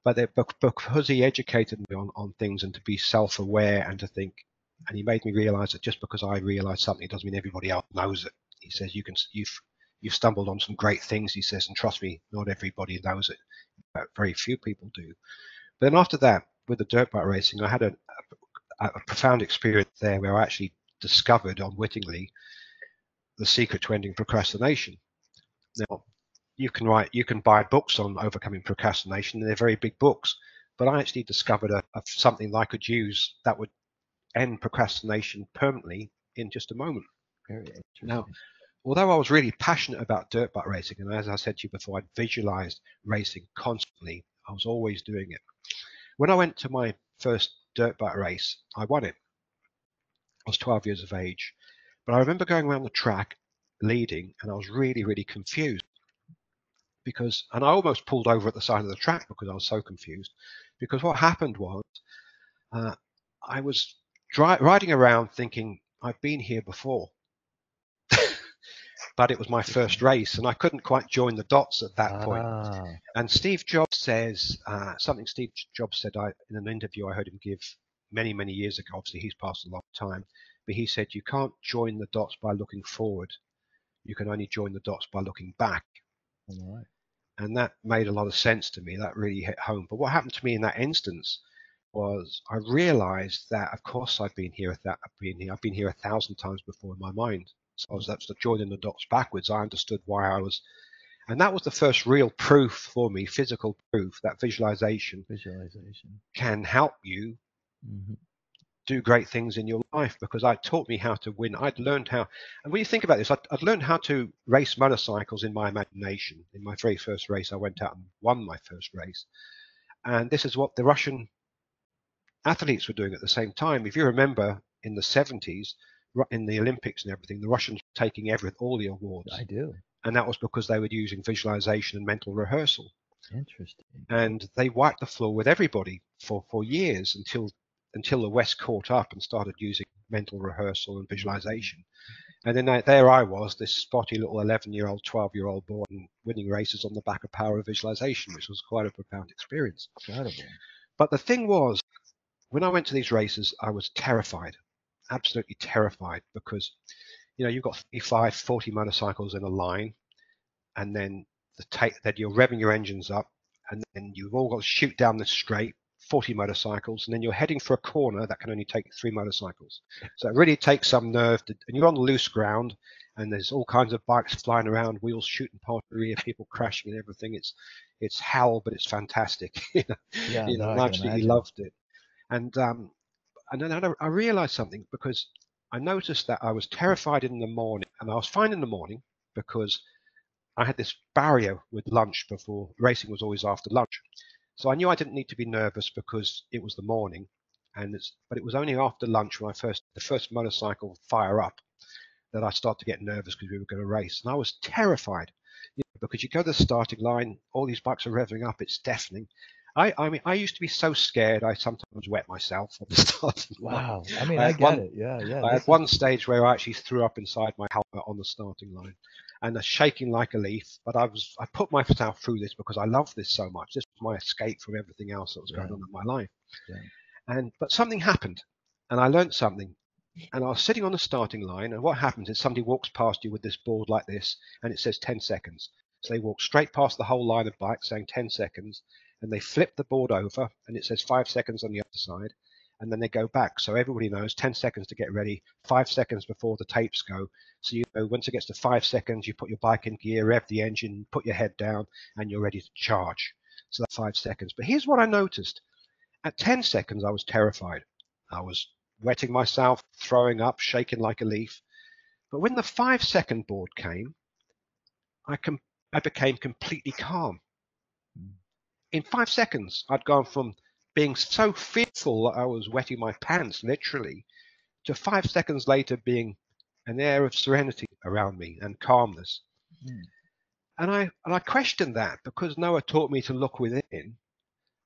But because he educated me on things and to be self-aware and to think, and he made me realize that just because I realize something doesn't mean everybody else knows it. He says you've stumbled on some great things. He says, and trust me, not everybody knows it. Very few people do. But then after that, with the dirt bike racing, I had a profound experience there where I actually discovered unwittingly the secret to ending procrastination. Now, you can buy books on overcoming procrastination, and they're very big books. But I actually discovered something that I could use that would end procrastination permanently in just a moment. Very Now, interesting. although I was really passionate about dirt bike racing, and as I said to you before, I'd visualized racing constantly. I was always doing it. When I went to my first dirt bike race, I won it. I was 12 years of age. But I remember going around the track leading, and I was really, really confused and I almost pulled over at the side of the track because I was so confused. Because what happened was uh, I was riding around thinking, I've been here before, but it was my first race, and I couldn't quite join the dots at that point. Ah, And Steve Jobs says something Steve Jobs said in an interview I heard him give many, many years ago. Obviously, he's passed a long time, but he said, you can't join the dots by looking forward. You can only join the dots by looking back. all right. And that made a lot of sense to me. That really hit home. But what happened to me in that instance was I realized that, of course, I've been here 1,000 times before in my mind. So that's the joining the dots backwards. I understood why I was, and that was the first real proof for me, physical proof that visualization can help you Mm-hmm. do great things in your life, because it taught me how to win. I'd learned how, and when you think about this, I'd learned how to race motorcycles in my imagination. In my very first race, I went out and won my first race. And this is what the Russian athletes were doing at the same time. If you remember in the 70s, in the Olympics and everything, the Russians were taking all the awards. I do. And that was because they were using visualization and mental rehearsal. Interesting. And they wiped the floor with everybody for years until the West caught up and started using mental rehearsal and visualization. And then there I was, this spotty little 11-year-old, 12-year-old boy, winning races on the back of power of visualization, which was quite a profound experience. Incredible. But the thing was, when I went to these races, I was terrified, absolutely terrified, because you've got 35, 40 motorcycles in a line, and then you're revving your engines up, and then you've all got to shoot down this straight, 40 motorcycles, and then you're heading for a corner that can only take 3 motorcycles. So it really takes some nerve, and you're on loose ground, and there's all kinds of bikes flying around, wheels shooting past the rear, people crashing and everything. It's hell, but it's fantastic. Yeah, no, And I I can absolutely imagine. loved it. And then I realized something, because I noticed that I was terrified in the morning, and I was fine in the morning because I had this barrier with lunch. Before racing was always after lunch. So I knew I didn't need to be nervous because it was the morning, but it was only after lunch when the first motorcycle fire up that I started to get nervous because we were going to race, and I was terrified, because you go to the starting line, all these bikes are revving up, it's deafening, I mean, I used to be so scared. I sometimes wet myself at the starting line. Wow. I mean, I I had get one, it. Yeah, yeah. I had This is, one stage where I actually threw up inside my helmet on the starting line, and shaking like a leaf. But I put myself through this because I love this so much. This was my escape from everything else that was going yeah, on in my life. yeah. But something happened, and I learned something. And I was sitting on the starting line, and what happens is somebody walks past you with this board like this, and it says 10 seconds. So they walk straight past the whole line of bikes saying 10 seconds, and they flip the board over, and it says 5 seconds on the other side, and then they go back. So everybody knows 10 seconds to get ready, 5 seconds before the tapes go. So you know, once it gets to 5 seconds, you put your bike in gear, rev the engine, put your head down, and you're ready to charge. So that's 5 seconds. But here's what I noticed. At 10 seconds, I was terrified. I was wetting myself, throwing up, shaking like a leaf. But when the 5 second board came, I became completely calm. In 5 seconds, I'd gone from being so fearful that I was wetting my pants, literally, to 5 seconds later being an air of serenity around me and calmness. Mm. And I questioned that because Noah taught me to look within.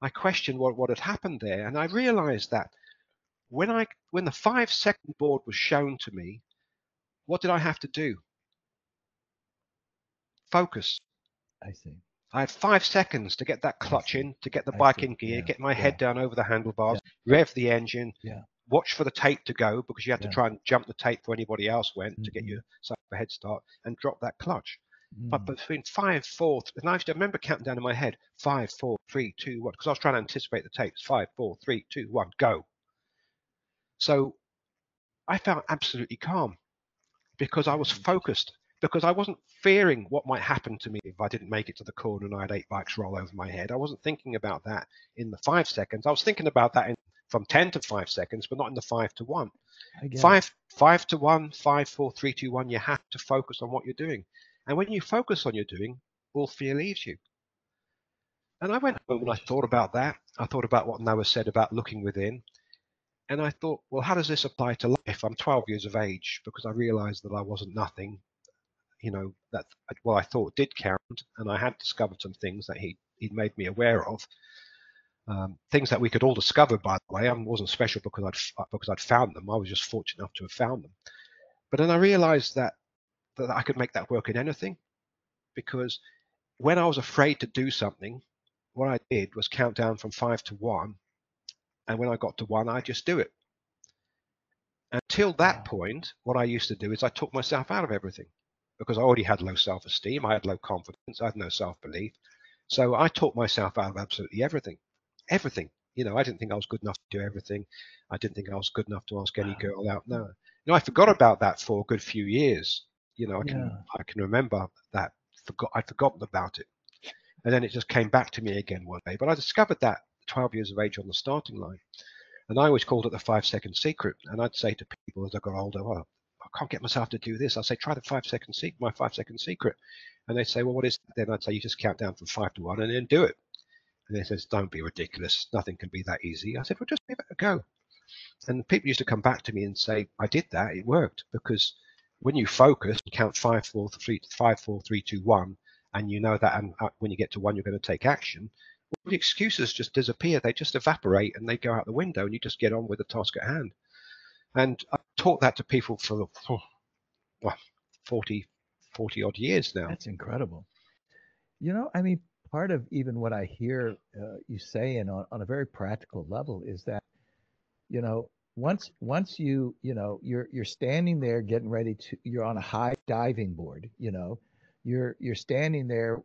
I questioned what had happened there, and I realized that when the 5 second board was shown to me, what did I have to do? Focus. I see. I had 5 seconds to get that I clutch see. in, to get the I bike see. in gear, Yeah, get my yeah, head down over the yeah, handlebars, rev the engine, yeah, watch for the tape to go because you had to yeah. try and jump the tape before anybody else went to get Mm-hmm. yourself a head start and drop that clutch. But Mm. between 5, 4, and I used to remember counting down in my head 5, 4, 3, 2, 1, because I was trying to anticipate the tapes. 5, 4, 3, 2, 1, go. So I felt absolutely calm because I Very was interesting. focused, because I wasn't fearing what might happen to me if I didn't make it to the corner and I had 8 bikes roll over my head. I wasn't thinking about that in the 5 seconds. I was thinking about that from 10 to 5 seconds, but not in the 5 to 1. I get it. 5 to 1, 5, 4, 3, 2, 1, you have to focus on what you're doing. And when you focus on your doing, all fear leaves you. And I went home and I thought about that. I thought about what Noah said about looking within. And I thought, well, how does this apply to life? I'm 12 years of age because I realized that I wasn't nothing, that what I thought did count, and I had discovered some things that he'd made me aware of, things that we could all discover, by the way. I wasn't special because I'd found them. I was just fortunate enough to have found them. But then I realized that I could make that work in anything, because when I was afraid to do something, what I did was count down from 5 to 1, and when I got to 1, I just do it. Until that Wow. point, what I used to do is I took myself out of everything because I already had low self-esteem, I had low confidence, I had no self-belief. So I taught myself out of absolutely everything. Everything. I didn't think I was good enough to do everything. I didn't think I was good enough to ask any Wow. girl out. No. I forgot about that for a good few years. I can Yeah. I can remember that I'd forgotten about it. And then it just came back to me again one day. But I discovered that 12 years of age on the starting line. And I always called it the 5 second secret. And I'd say to people as I got older, well, I can't get myself to do this. I'd say, try the 5 second secret, my 5 second secret. And they'd say, well, what is that? Then I'd say, you just count down from 5 to 1 and then do it. And they says, don't be ridiculous. Nothing can be that easy. I said, well, just give it a go. And people used to come back to me and say, I did that. It worked. Because when you focus and count 5, 4, 3, 5, 4, 3, 2, 1, and you know that, and when you get to 1, you're going to take action, all the excuses just disappear. They just evaporate and they go out the window, and you just get on with the task at hand. And I've taught that to people for well, 40 odd years now. That's incredible. I mean, part of even what I hear you saying on a very practical level is that, once you're standing there getting ready you're on a high diving board, you're standing there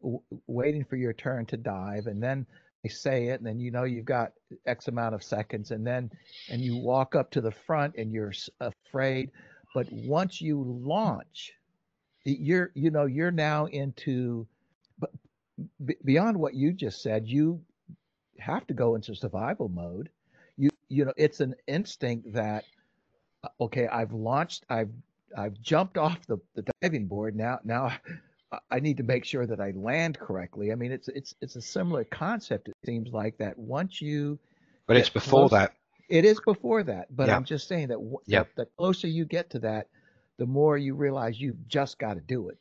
waiting for your turn to dive, and then they say it, and then you've got X amount of seconds, and you walk up to the front and you're afraid, but once you launch, you're now into, but beyond what you just said, you have to go into survival mode. It's an instinct that, okay, I've launched, I've jumped off the diving board. Now I need to make sure that I land correctly. I mean, it's a similar concept. It seems like that once you But it's get before close, that. it is before that. But Yeah. I'm just saying that Yeah. the closer you get to that, the more you realize you've just got to do it.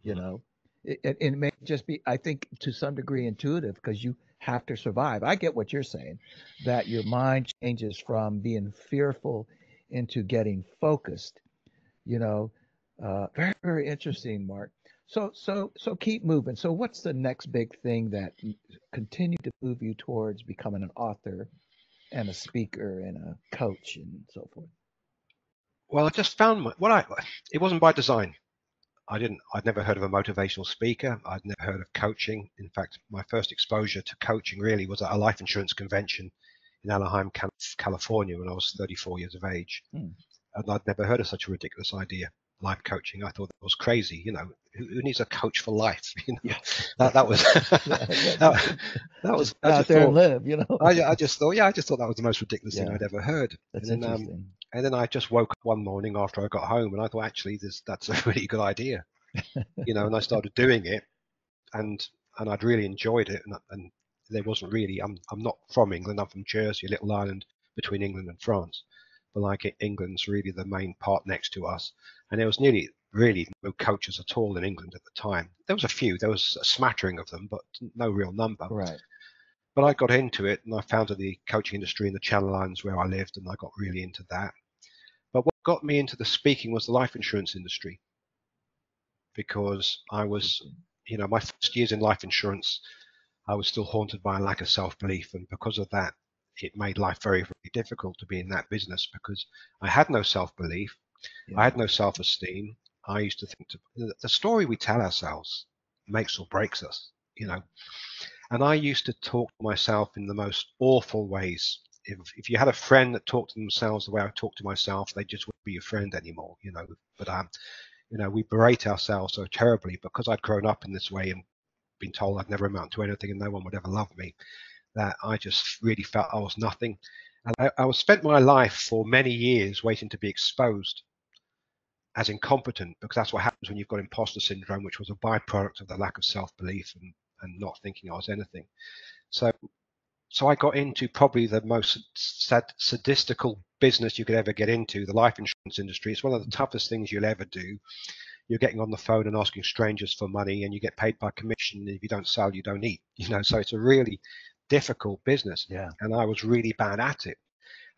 You know, it may just be, I think, to some degree intuitive, because have to survive. I get what you're saying, that your mind changes from being fearful into getting focused. You know, very, very interesting, Mark. So keep moving. So what's the next big thing that continue to move you towards becoming an author and a speaker and a coach and so forth? Well, I just found it wasn't by design. I'd never heard of a motivational speaker. I'd never heard of coaching. In fact, my first exposure to coaching really was at a life insurance convention in Anaheim, California, when I was 34 years of age. Hmm. And I'd never heard of such a ridiculous idea, life coaching. I thought that was crazy. Who needs a coach for life? Yeah. That was that, that was. Just get I out just there and thought. live. I just thought, yeah, I just thought that was the most ridiculous thing Yeah, I'd ever heard. that's And then, interesting. and then I just woke up one morning after I got home, and I thought, actually, that's a really good idea. And I started doing it, and I'd really enjoyed it, and there wasn't really. I'm not from England. I'm from Jersey, a little island between England and France. But like England's really the main part next to us, and there was really no coaches at all in England at the time. There was a few. There was a smattering of them, but no real number. Right. But I got into it, and I founded the coaching industry in the Channel Islands where I lived, and I got really into that. But what got me into the speaking was the life insurance industry, because I was, my first years in life insurance, I was still haunted by a lack of self-belief, and because of that, it made life very, very difficult to be in that business, because I had no self-belief, I had no self-esteem. I used to think the story we tell ourselves makes or breaks us, and I used to talk to myself in the most awful ways. If you had a friend that talked to themselves the way I talk to myself, they just wouldn't be your friend anymore, But we berate ourselves so terribly, because I'd grown up in this way and been told I'd never amount to anything and no one would ever love me, that I just really felt I was nothing. And I spent my life for many years waiting to be exposed as incompetent, because that's what happens when you've got imposter syndrome, which was a byproduct of the lack of self-belief and not thinking I was anything. So I got into probably the most sadistical business you could ever get into, the life insurance industry. It's one of the toughest things you'll ever do. You're getting on the phone and asking strangers for money, and you get paid by commission. And if you don't sell, you don't eat. So it's a really difficult business. Yeah. And I was really bad at it.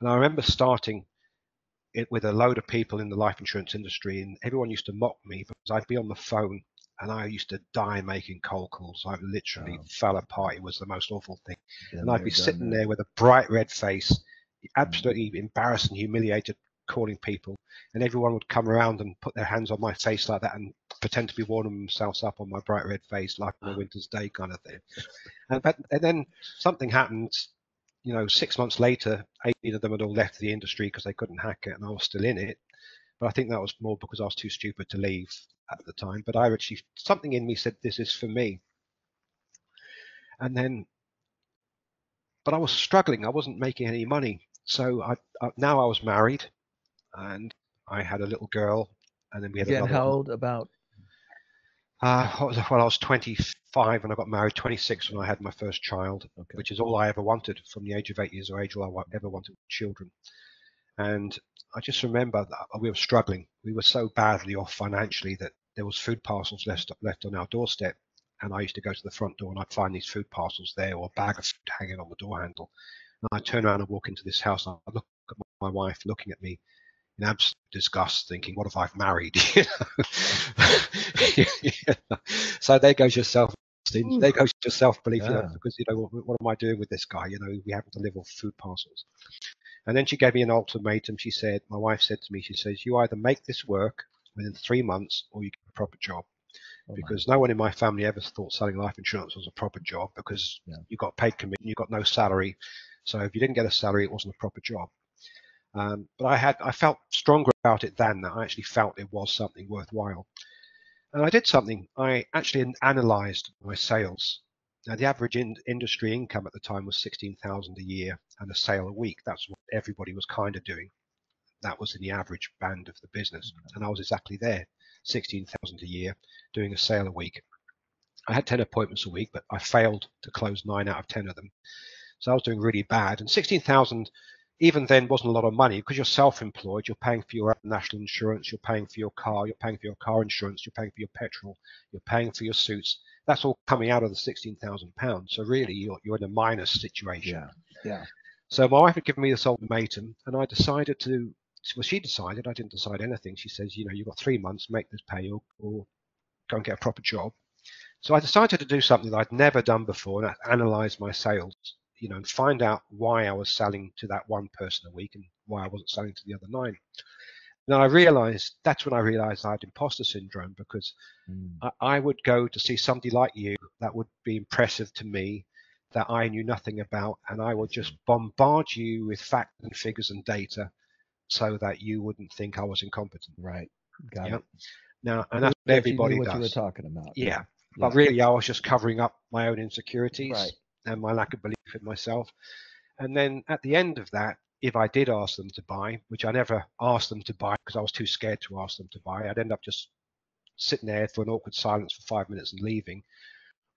And I remember starting it with a load of people in the life insurance industry, and everyone used to mock me because I'd be on the phone and I used to die making cold calls. I literally fell apart. It was the most awful thing. And I'd be sitting there with a bright red face, absolutely embarrassed and humiliated, calling people, and everyone would come around and put their hands on my face like that and pretend to be warming themselves up on my bright red face like on a winter's day kind of thing. And then something happened. 6 months later, 18 of them had all left the industry because they couldn't hack it, and I was still in it. But I think that was more because I was too stupid to leave at the time. But I actually, something in me said, this is for me. And then, but I was struggling. I wasn't making any money. So now I was married, and I had a little girl, and then we had Again, another how one. old about? I was 25 when I got married, 26 when I had my first child, which is all I ever wanted. From the age of 8 years of age, all I ever wanted was children. And I just remember that we were struggling. We were so badly off financially that there was food parcels left on our doorstep. And I used to go to the front door and I'd find these food parcels there, or a bag of food hanging on the door handle. And I'd turn around and walk into this house, and I'd look at my wife looking at me in absolute disgust, thinking, what have I married? So there goes your self-esteem. There goes your self-belief, because, what am I doing with this guy? We happen to live off food parcels. And then she gave me an ultimatum. My wife said to me, she says, you either make this work within 3 months or you get a proper job. Because no one in my family ever thought selling life insurance was a proper job, because you got paid commission, you got no salary. So if you didn't get a salary, it wasn't a proper job. But I felt stronger about it then. That I actually felt it was something worthwhile. And I did something. I actually analyzed my sales. Now, the average industry income at the time was 16,000 a year and a sale a week. That's what everybody was kind of doing. That was in the average band of the business. And I was exactly there, 16,000 a year, doing a sale a week. I had 10 appointments a week, but I failed to close 9 out of 10 of them. So I was doing really bad. And 16,000 even then wasn't a lot of money because you're self-employed. You're paying for your national insurance, you're paying for your car, you're paying for your car insurance, you're paying for your petrol, you're paying for your suits. That's all coming out of the £16,000. So really, you're in a minus situation. Yeah. So my wife had given me this ultimatum, and I decided to. Well, she decided. I didn't decide anything. She says, you've got 3 months, make this pay, or go and get a proper job. So I decided to do something that I'd never done before, and that's analyze my sales, and find out why I was selling to that one person a week and why I wasn't selling to the other 9. And that's when I realized I had imposter syndrome, because I would go to see somebody like you that would be impressive to me, that I knew nothing about, and I would just bombard you with facts and figures and data so that you wouldn't think I was incompetent. Right. Got it. Now, and that's what everybody you knew what does. you were talking about. Yeah. But really, I was just covering up my own insecurities and my lack of belief in myself. And then at the end of that, if I did ask them to buy, which I never asked them to buy because I was too scared to ask them to buy, I'd end up just sitting there for an awkward silence for 5 minutes and leaving.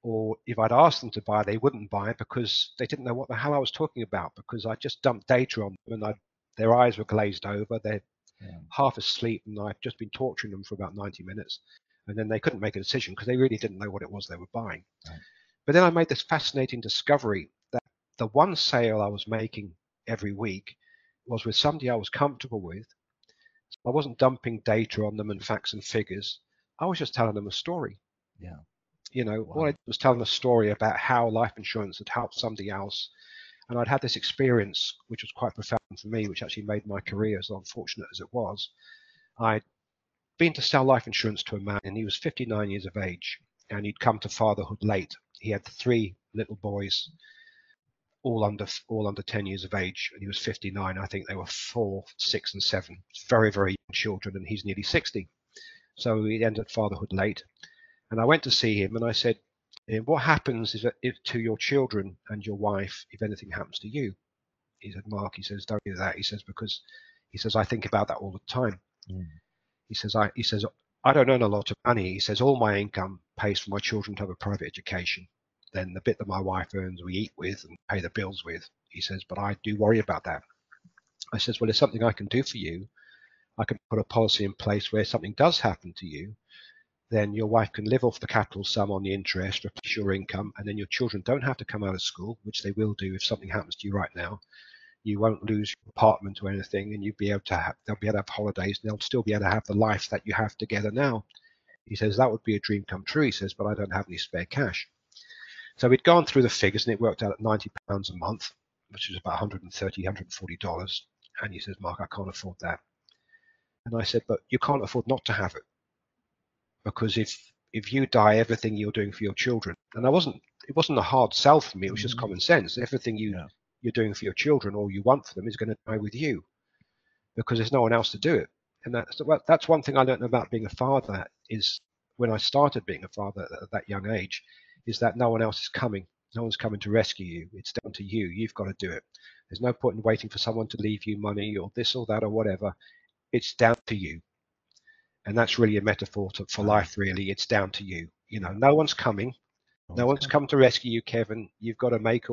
Or if I'd asked them to buy, they wouldn't buy because they didn't know what the hell I was talking about, because I just dumped data on them and their eyes were glazed over. They're half asleep, and I've just been torturing them for about 90 minutes. And then they couldn't make a decision because they really didn't know what it was they were buying. Right. But then I made this fascinating discovery that the one sale I was making every week was with somebody I was comfortable with. I wasn't dumping data on them and facts and figures. I was just telling them a story. Yeah. All I was telling a story about how life insurance had helped somebody else. And I'd had this experience, which was quite profound for me, which actually made my career, as unfortunate as it was. I'd been to sell life insurance to a man, and he was 59 years of age, and he'd come to fatherhood late. He had 3 little boys, all under 10 years of age, and he was 59. I think they were 4, 6, and 7. Very, very young children, and he's nearly 60. So he ended fatherhood late. And I went to see him, and I said, what happens if to your children and your wife if anything happens to you? He said, Mark, he says, don't do that. He says, because I think about that all the time. He says, I don't earn a lot of money. He says, all my income pays for my children to have a private education. Then the bit that my wife earns, we eat with and pay the bills with. He says, but I do worry about that. I says, well, there's something I can do for you. I can put a policy in place where something does happen to you, then your wife can live off the capital sum on the interest, replace your income, and then your children don't have to come out of school, which they will do if something happens to you right now. You won't lose your apartment or anything, and they'll be able to have holidays, and they'll still be able to have the life that you have together now. He says, that would be a dream come true. He says, but I don't have any spare cash. So we'd gone through the figures, and it worked out at £90 a month, which is about $130, $140. And he says, Mark, I can't afford that. And I said, but you can't afford not to have it. Because if you die, everything you're doing for your children, and it wasn't a hard sell for me, it was just common sense. Everything you're doing for your children, or you want for them, is going to die with you, because there's no one else to do it. And that's one thing I learned about being a father, is when I started being a father at that young age, is that no one else is coming. No one's coming to rescue you. It's down to you. You've got to do it. There's no point in waiting for someone to leave you money or this or that or whatever. It's down to you. And that's really a metaphor for life, really. It's down to you. No one's coming. No one's come to rescue you, Kevin. You've got to make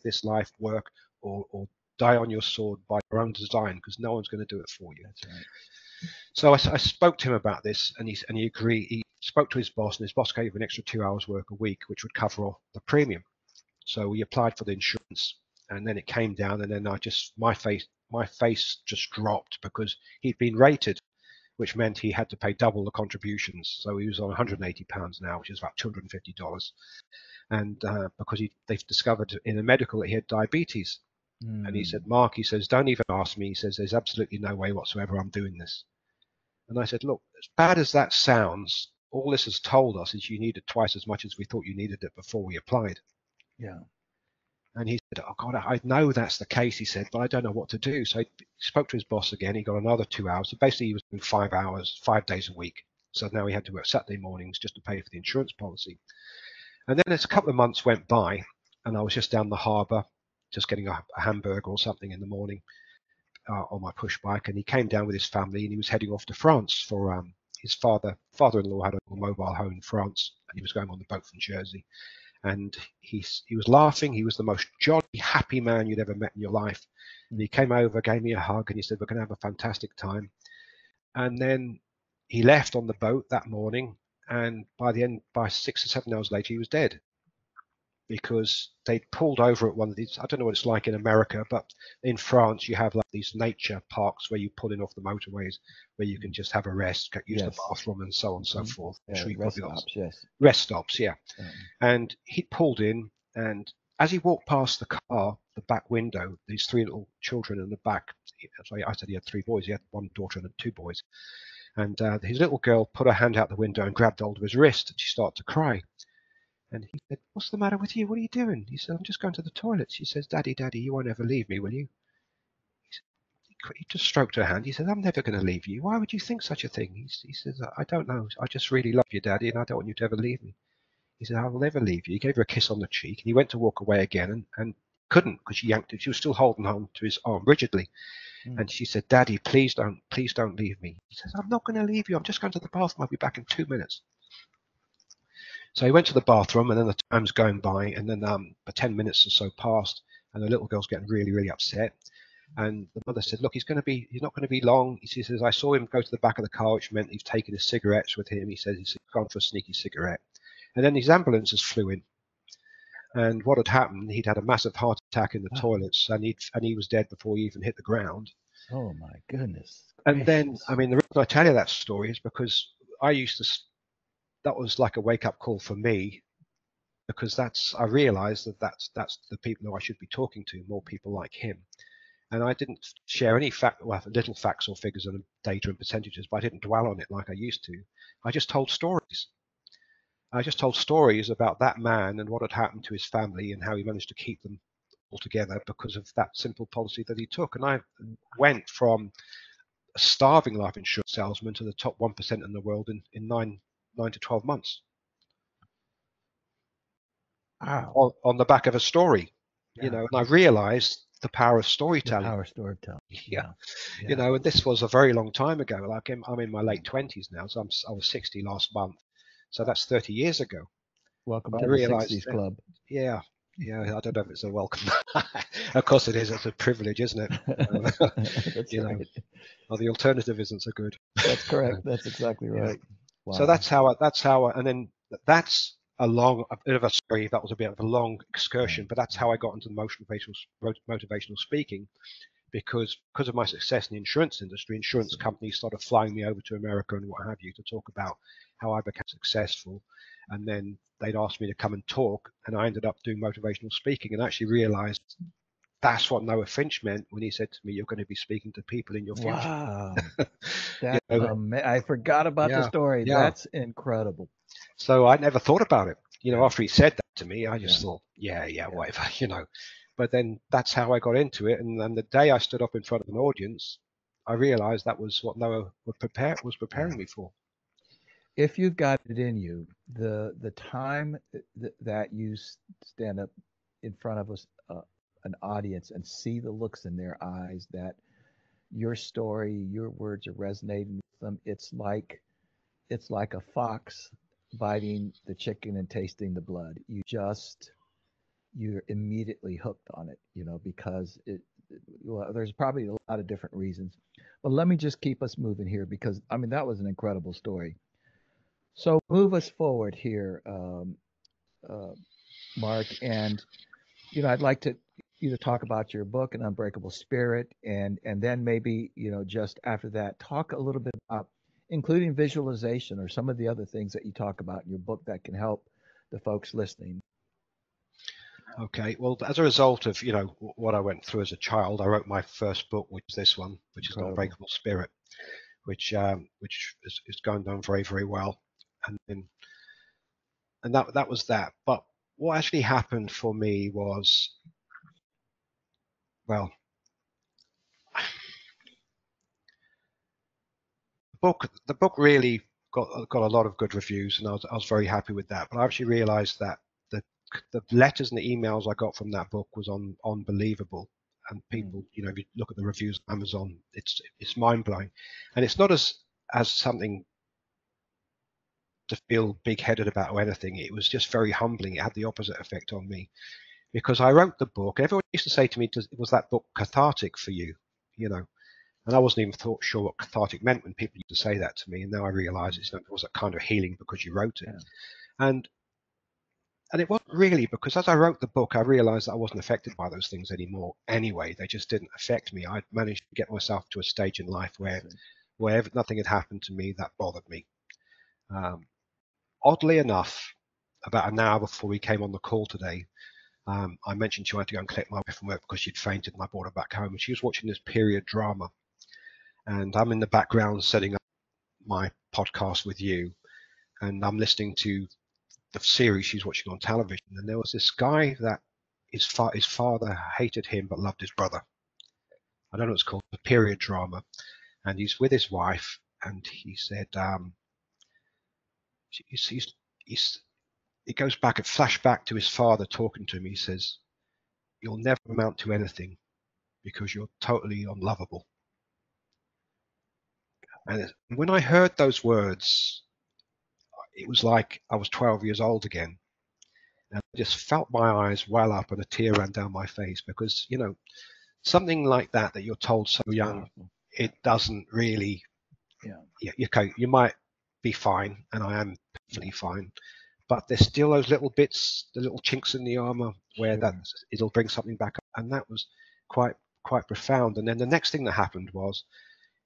this life work, or die on your sword by your own design, because no one's going to do it for you. That's right. So I spoke to him about this, and he agreed. He spoke to his boss, and his boss gave him an extra 2 hours work a week, which would cover off the premium. So we applied for the insurance, and then it came down, and then my face just dropped, because he'd been rated, which meant he had to pay double the contributions. So he was on £180 now, which is about $250. And because they've discovered in the medical that he had diabetes. And he said, Mark, he says, don't even ask me. He says, there's absolutely no way whatsoever I'm doing this. And I said, look, as bad as that sounds, all this has told us is you need it twice as much as we thought you needed it before we applied. Yeah. And he said, oh, God, I know that's the case, he said, but I don't know what to do. So he spoke to his boss again. He got another 2 hours. So basically, he was doing 5 hours, 5 days a week. So now he had to work Saturday mornings just to pay for the insurance policy. And then as a couple of months went by, and I was just down the harbour, just getting a hamburger or something in the morning on my push bike. And he came down with his family, and he was heading off to France for his father-in-law had a mobile home in France, and he was going on the boat from Jersey. and he was laughing. He was the most jolly, happy man you'd ever met in your life. And he came over, gave me a hug, and he said, "We're going to have a fantastic time." And then he left on the boat that morning, and by 6 or 7 hours later, he was dead, because they'd pulled over at one of these. I don't know what it's like in America, but in France you have like these nature parks where you pull in off the motorways, where you can just have a rest, use the bathroom, and so on and so forth. Rest stops, yes. Rest stops, yeah. And he pulled in, and as he walked past the car, the back window, these three little children in the back. Sorry, I said he had three boys. He had one daughter and two boys. And his little girl put her hand out the window and grabbed hold of his wrist, and she started to cry. And he said, "What's the matter with you? What are you doing?" He said, "I'm just going to the toilet." She says, "Daddy, Daddy, you won't ever leave me, will you?" He just stroked her hand. He said, "I'm never going to leave you. Why would you think such a thing?" He says, "I don't know. I just really love you, Daddy, and I don't want you to ever leave me." He said, "I will never leave you." He gave her a kiss on the cheek, and he went to walk away again, and couldn't, because she yanked him. She was still holding on to his arm rigidly. And she said, "Daddy, please don't leave me." He says, "I'm not going to leave you. I'm just going to the bathroom. I'll be back in 2 minutes." So he went to the bathroom, and then the time's going by, and then 10 minutes or so passed, and the little girl's getting really, really upset. And the mother said, "Look, he's not going to be long." He says, "I saw him go to the back of the car, which meant he's taken his cigarettes with him." He says he's gone for a sneaky cigarette. And then these ambulances flew in. And what had happened, he'd had a massive heart attack in the toilets, and he was dead before he even hit the ground. Oh, my goodness. And then, I mean, the reason I tell you that story is because that was like a wake-up call for me, because I realized that's the people who I should be talking to, more people like him. And I didn't share any little facts or figures and data and percentages, but I didn't dwell on it like I used to. I just told stories. I just told stories about that man and what had happened to his family and how he managed to keep them all together because of that simple policy that he took. And I went from a starving life insurance salesman to the top 1% in the world in 9 to 12 months. Wow. On the back of a story, and I realized the power of storytelling. Yeah. And this was a very long time ago. Like I'm in my late 20s now, so I was 60 last month. So that's 30 years ago. Welcome to the 60s club. Yeah. I don't know if it's a welcome. Of course it is. It's a privilege, isn't it? That's right. Well, the alternative isn't so good. That's correct. That's exactly right. Wow. So and then that's a bit of a story. That was a bit of a long excursion, but that's how I got into motivational speaking, because of my success in the insurance industry. Insurance companies started flying me over to America and what have you to talk about how I became successful. And then they'd asked me to come and talk, and I ended up doing motivational speaking, and actually realized that's what Noah Finch meant when he said to me, "You're going to be speaking to people in your future." Wow. I forgot about the story. Yeah. That's incredible. So I never thought about it. After he said that to me, I just thought, whatever. But then that's how I got into it. And then the day I stood up in front of an audience, I realized that was what Noah was preparing me for. If you've got it in you, the time that you stand up in front of an audience and see the looks in their eyes that your story, your words are resonating with them, it's like a fox biting the chicken and tasting the blood. You're immediately hooked on it, because there's probably a lot of different reasons. But let me just keep us moving here, because that was an incredible story. So move us forward here, Mark, and I'd like to talk about your book, An Unbreakable Spirit, and then maybe just after that, talk a little bit about including visualization or some of the other things that you talk about in your book that can help the folks listening. Okay, well, as a result of what I went through as a child, I wrote my first book, which is this one, which is An Unbreakable Spirit, which is going down very, very well, and that was that. But what actually happened for me was, well, the book really got a lot of good reviews, and I was very happy with that. But I actually realized that the letters and the emails I got from that book was unbelievable. And people, if you look at the reviews on Amazon, it's mind blowing. And it's not as something to feel big-headed about anything. It was just very humbling. It had the opposite effect on me, because I wrote the book. Everyone used to say to me, was that book cathartic for you? You know, and I wasn't even sure what cathartic meant when people used to say that to me. And now I realize it was a kind of healing because you wrote it. Yeah. And it wasn't really, because as I wrote the book, I realized that I wasn't affected by those things anymore anyway. They just didn't affect me. I'd managed to get myself to a stage in life where nothing had happened to me that bothered me. Oddly enough, about an hour before we came on the call today, I mentioned she had to go and collect my wife from work because she'd fainted, and I brought her back home. And she was watching this period drama. And I'm in the background setting up my podcast with you, and I'm listening to the series she's watching on television. And there was this guy that his father hated him but loved his brother. I don't know what it's called, the period drama. And he's with his wife, and he said, it goes back, a flashback to his father talking to him. He says, "You'll never amount to anything because you're totally unlovable." And when I heard those words, it was like I was 12 years old again. And I just felt my eyes well up and a tear ran down my face, because, you know, something like that you're told so young, it doesn't really, you might be fine, and I am perfectly fine, but there's still those little bits, the little chinks in the armor where it'll bring something back up. And that was quite profound. And then the next thing that happened was,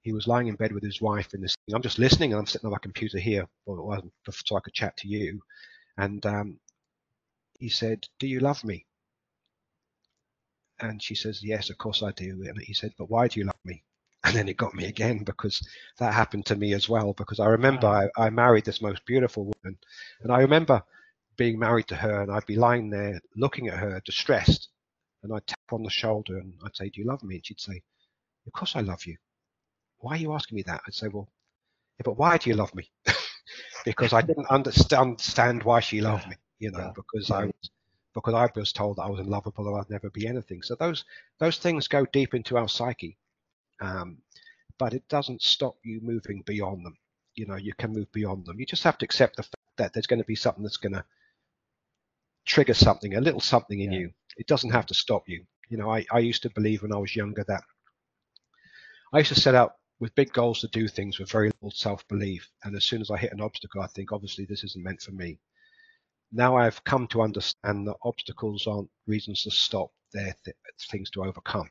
he was lying in bed with his wife in this thing. I'm just listening, and I'm sitting on my computer here, so I could chat to you. And he said, "Do you love me?" And she says, "Yes, of course I do." And he said, "But why do you love me?" And then it got me again, because that happened to me as well. Because I remember I married this most beautiful woman, and I remember being married to her, and I'd be lying there looking at her distressed, and I'd tap on the shoulder and I'd say, "Do you love me?" And she'd say, "Of course I love you. Why are you asking me that?" I'd say, "Well, yeah, but why do you love me?" Because I didn't understand why she loved me, you know, because I was told that I was unlovable and I'd never be anything. So those things go deep into our psyche, but it doesn't stop you moving beyond them. You know, you can move beyond them. You just have to accept the fact that there's going to be something that's going to trigger something, a little something in you. It doesn't have to stop you. You know, I used to believe when I was younger that I used to set out with big goals to do things with very little self-belief. And as soon as I hit an obstacle, I think, obviously, this isn't meant for me. Now I've come to understand that obstacles aren't reasons to stop. They're things to overcome.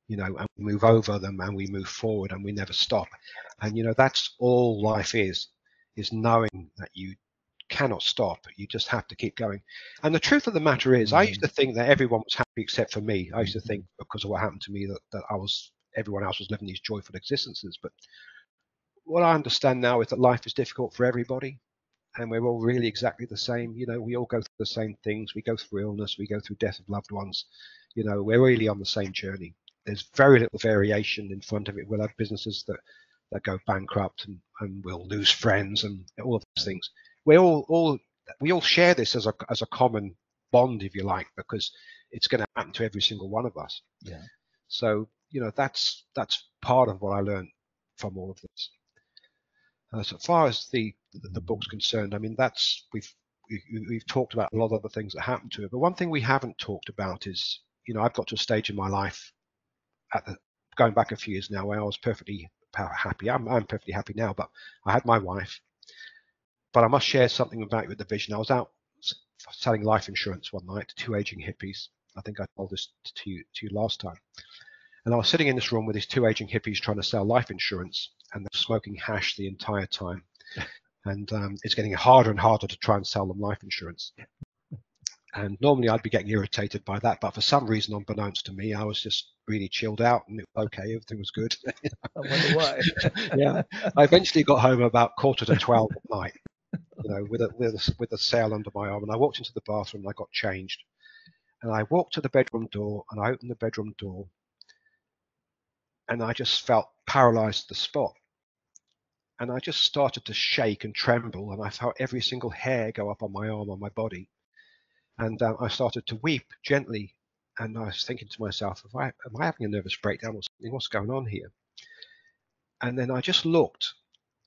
You know, and we move over them, and we move forward, and we never stop. And, you know, that's all life is knowing that you cannot stop. You just have to keep going. And the truth of the matter is, I used to think that everyone was happy except for me. I used to think, because of what happened to me, that everyone else was living these joyful existences. But what I understand now is that life is difficult for everybody, and we're all really exactly the same. You know, we all go through the same things. We go through illness, we go through death of loved ones. You know, we're really on the same journey. There's very little variation in front of it. We'll have businesses that go bankrupt, and we'll lose friends, and all of those things. We all share this as a common bond, if you like, because it's going to happen to every single one of us. Yeah. So, you know, that's part of what I learned from all of this. So far as the book's concerned, I mean, we've talked about a lot of the things that happened to it, but one thing we haven't talked about is, you know, I've got to a stage in my life going back a few years now where I was perfectly happy. I'm perfectly happy now, but I had my wife. But I must share something about you with the vision. I was out selling life insurance one night to two aging hippies. I think I told this to you last time. And I was sitting in this room with these two aging hippies trying to sell life insurance, and they're smoking hash the entire time. And it's getting harder and harder to try and sell them life insurance. And normally I'd be getting irritated by that, but for some reason, unbeknownst to me, I was just really chilled out, and it was okay, everything was good. I wonder why. Yeah, I eventually got home about 11:45 at night, you know, with a sail under my arm, and I walked into the bathroom and I got changed, and I walked to the bedroom door, and I opened the bedroom door, and I just felt paralyzed at the spot, and I just started to shake and tremble, and I felt every single hair go up on my arm, on my body. And I started to weep gently, and I was thinking to myself, am I having a nervous breakdown or something? What's going on here? And then I just looked,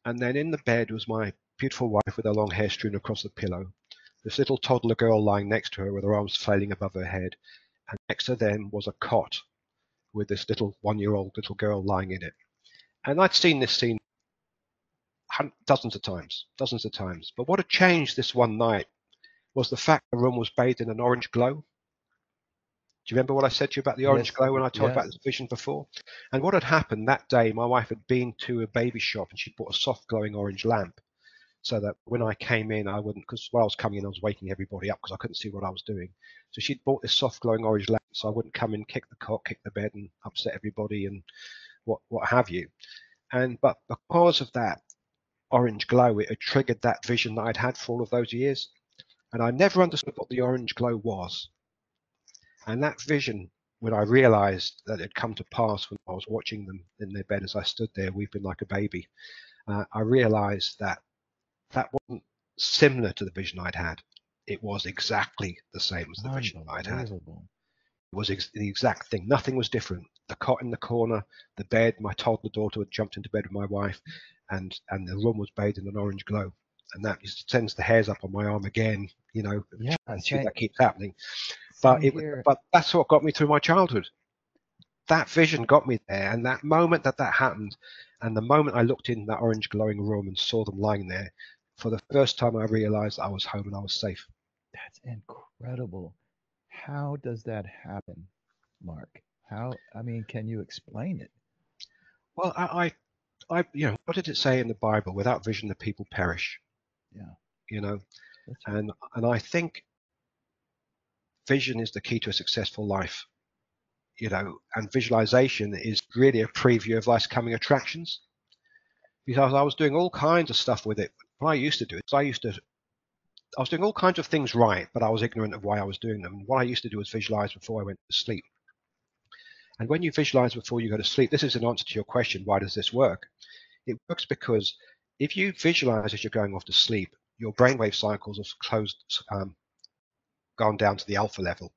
and then in the bed was my beautiful wife with her long hair strewn across the pillow, this little toddler girl lying next to her with her arms flailing above her head, and next to them was a cot with this little 1-year-old little girl lying in it. And I'd seen this scene dozens of times. But what had changed this one night was the fact the room was bathed in an orange glow. Do you remember what I said to you about the orange glow when I told you about this vision before? And what had happened that day, my wife had been to a baby shop and she bought a soft glowing orange lamp so that when I came in, I wouldn't, because while I was coming in, I was waking everybody up because I couldn't see what I was doing. So she'd bought this soft glowing orange lamp so I wouldn't come in, kick the cot, kick the bed and upset everybody and what have you. But because of that orange glow, it had triggered that vision that I'd had for all of those years. And I never understood what the orange glow was. And that vision, when I realized that it had come to pass when I was watching them in their bed as I stood there weeping like a baby, I realized that that wasn't similar to the vision I'd had. It was exactly the same as the vision I'd had. It was the exact thing. Nothing was different. The cot in the corner, the bed, my toddler daughter had jumped into bed with my wife, and the room was bathed in an orange glow. And that just sends the hairs up on my arm again, that keeps happening. But that's what got me through my childhood. That vision got me there, and that moment that happened, and the moment I looked in that orange glowing room and saw them lying there, for the first time I realized I was home and I was safe. That's incredible. How does that happen, Mark? Can you explain it? Well, what did it say in the Bible? Without vision, the people perish. Yeah. And I think vision is the key to a successful life. And visualization is really a preview of life's coming attractions. Because I was doing all kinds of stuff with it. What I used to do is I was doing all kinds of things right, but I was ignorant of why I was doing them. And what I used to do was visualize before I went to sleep. And when you visualize before you go to sleep, this is an answer to your question, why does this work? It works because if you visualize as you're going off to sleep, your brainwave cycles have gone down to the alpha level,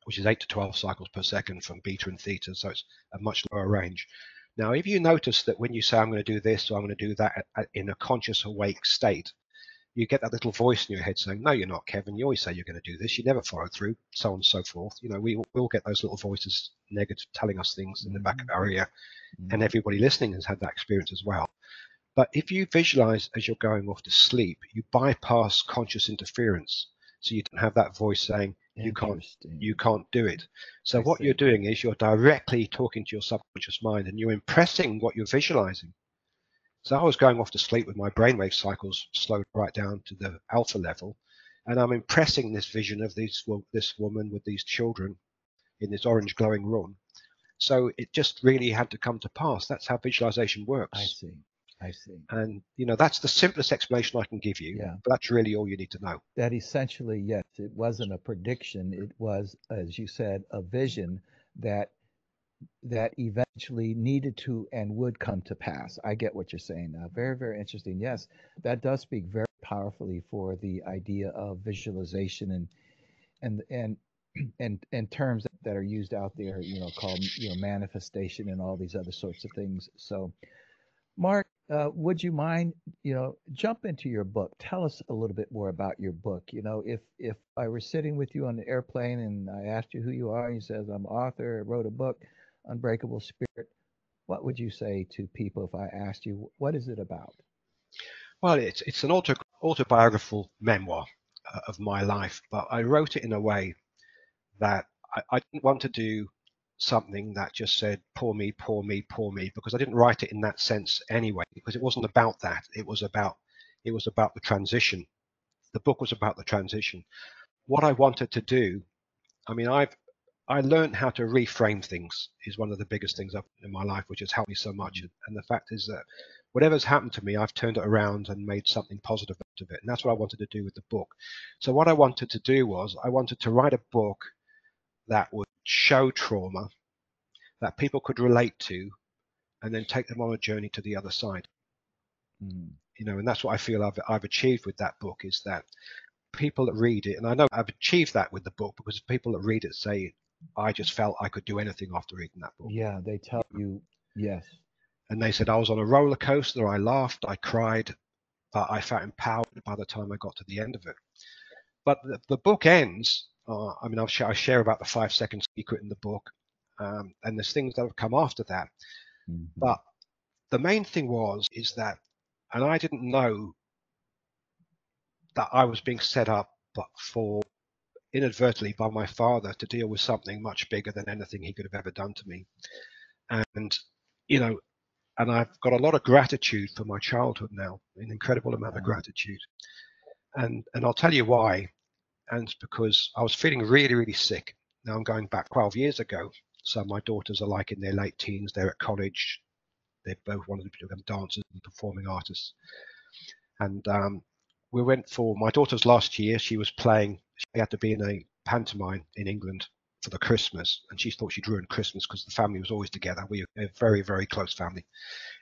which is 8 to 12 cycles per second from beta and theta, so it's a much lower range. Now, if you notice that when you say, I'm going to do this or I'm going to do that in a conscious awake state, you get that little voice in your head saying, no, you're not, Kevin. You always say you're going to do this. You never follow through, so on and so forth. We all get those little voices negative telling us things in the back of our ear, and everybody listening has had that experience as well. But if you visualize as you're going off to sleep, you bypass conscious interference. So you don't have that voice saying, you can't do it. So what you're doing is you're directly talking to your subconscious mind and you're impressing what you're visualizing. So I was going off to sleep with my brainwave cycles slowed right down to the alpha level, and I'm impressing this vision of this woman with these children in this orange glowing room. So it just really had to come to pass. That's how visualization works. I see. And that's the simplest explanation I can give you. Yeah. But that's really all you need to know. That essentially, yes, it wasn't a prediction. It was, as you said, a vision that eventually needed to and would come to pass. I get what you're saying now. Very, very interesting. Yes, that does speak very powerfully for the idea of visualization and terms that are used out there, called manifestation and all these other sorts of things. So, Mark, would you mind, jump into your book? Tell us a little bit more about your book. If I were sitting with you on the airplane and I asked you who you are, and you says I'm an author, I wrote a book, Unbreakable Spirit, what would you say to people if I asked you, what is it about? Well, it's an autobiographical memoir of my life, but I wrote it in a way that I didn't want to do something that just said, poor me, poor me, poor me, because I didn't write it in that sense anyway, because it wasn't about that. It was about the transition. The book was about the transition. What I wanted to do, I learned how to reframe things is one of the biggest things I've done in my life, which has helped me so much. And the fact is that whatever's happened to me, I've turned it around and made something positive out of it. And that's what I wanted to do with the book. So what I wanted to do was I wanted to write a book that would show trauma that people could relate to and then take them on a journey to the other side. And that's what I feel I've achieved with that book, is that people that read it, and I know I've achieved that with the book because people that read it say, I just felt I could do anything after reading that book. Yeah, they tell you, yes. And they said I was on a roller coaster. I laughed, I cried, but I felt empowered by the time I got to the end of it. But the book ends, I mean, I share about the 5-second secret in the book, and there's things that have come after that. But the main thing is that, and I didn't know that I was being set up for inadvertently by my father to deal with something much bigger than anything he could have ever done to me. And, you know, and I've got a lot of gratitude for my childhood now, an incredible amount of gratitude. And I'll tell you why. And it's because I was feeling really, really sick. Now I'm going back 12 years ago. So my daughters are like in their late teens. They're at college. They both wanted to become dancers and performing artists. And we went for my daughter's last year. She was playing. She had to be in a pantomime in England for the Christmas, and she thought she'd ruined Christmas because the family was always together. We were a very, very close family,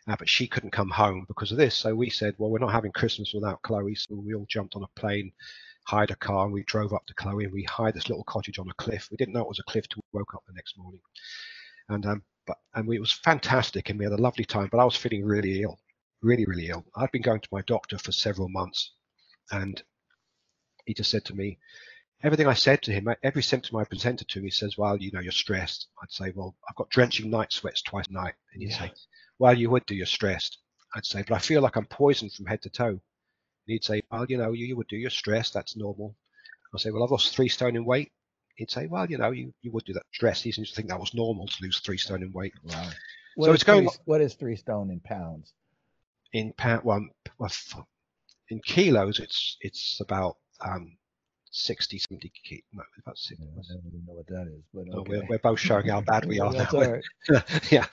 but she couldn't come home because of this. So we said, well, we're not having Christmas without Chloe. So we all jumped on a plane, hired a car, and we drove up to Chloe, and we hired this little cottage on a cliff. We didn't know it was a cliff till we woke up the next morning, and it was fantastic, and we had a lovely time. But I was feeling really ill, really, really ill. I'd been going to my doctor for several months, and he just said to me, everything I said to him, every symptom I presented to him, he says, well, you know, you're stressed. I'd say, well, I've got drenching night sweats twice a night. And he'd say, well, you would do, you're stressed. I'd say, but I feel like I'm poisoned from head to toe. And he'd say, well, you know, you would do, you're stressed, that's normal. I'd say, well, I've lost 3 stone in weight. He'd say, well, you know, you would do that. Stress. He seems to think that was normal to lose 3 stone in weight. Wow. So it's going. What is 3 stone in pounds? In in kilos, it's about 60, 70 kilos. No, about 60. I don't even know what that is, but okay. We're both showing how bad we are now. All right. Yeah.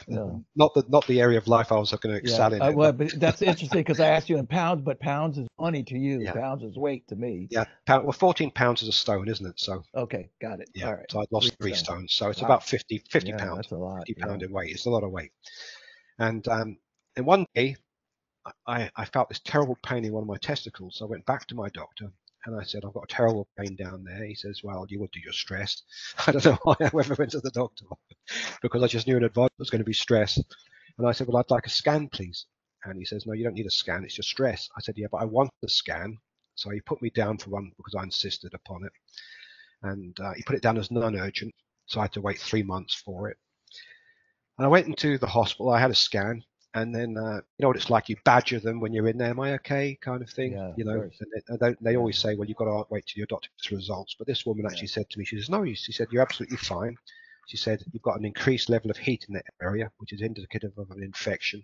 Not the area of life I was going to excel in. Well, but that's interesting because I asked you in pounds, but pounds is money to you. Yeah. Pounds is weight to me. Yeah. Well, 14 pounds is a stone, isn't it? So. Okay, got it. Yeah. All right. So I lost 3 stones. So it's about 50 pounds. That's a lot. 50 pound in weight. It's a lot of weight. And one day, I felt this terrible pain in one of my testicles. So I went back to my doctor. And I said, I've got a terrible pain down there. He says, well, you would do, you're stressed. I don't know why I ever went to the doctor, because I just knew in advance it was going to be stress. And I said, well, I'd like a scan, please. And he says, no, you don't need a scan. It's just stress. I said, yeah, but I want the scan. So he put me down for one because I insisted upon it. And he put it down as non-urgent. So I had to wait 3 months for it. And I went into the hospital. I had a scan. And then, you know what it's like, you badger them when you're in there, am I okay, kind of thing, you know, and they always say, well, you've got to wait till your doctor's results. But this woman actually said to me, she says, no, she said, you're absolutely fine. She said, you've got an increased level of heat in that area, which is indicative of an infection.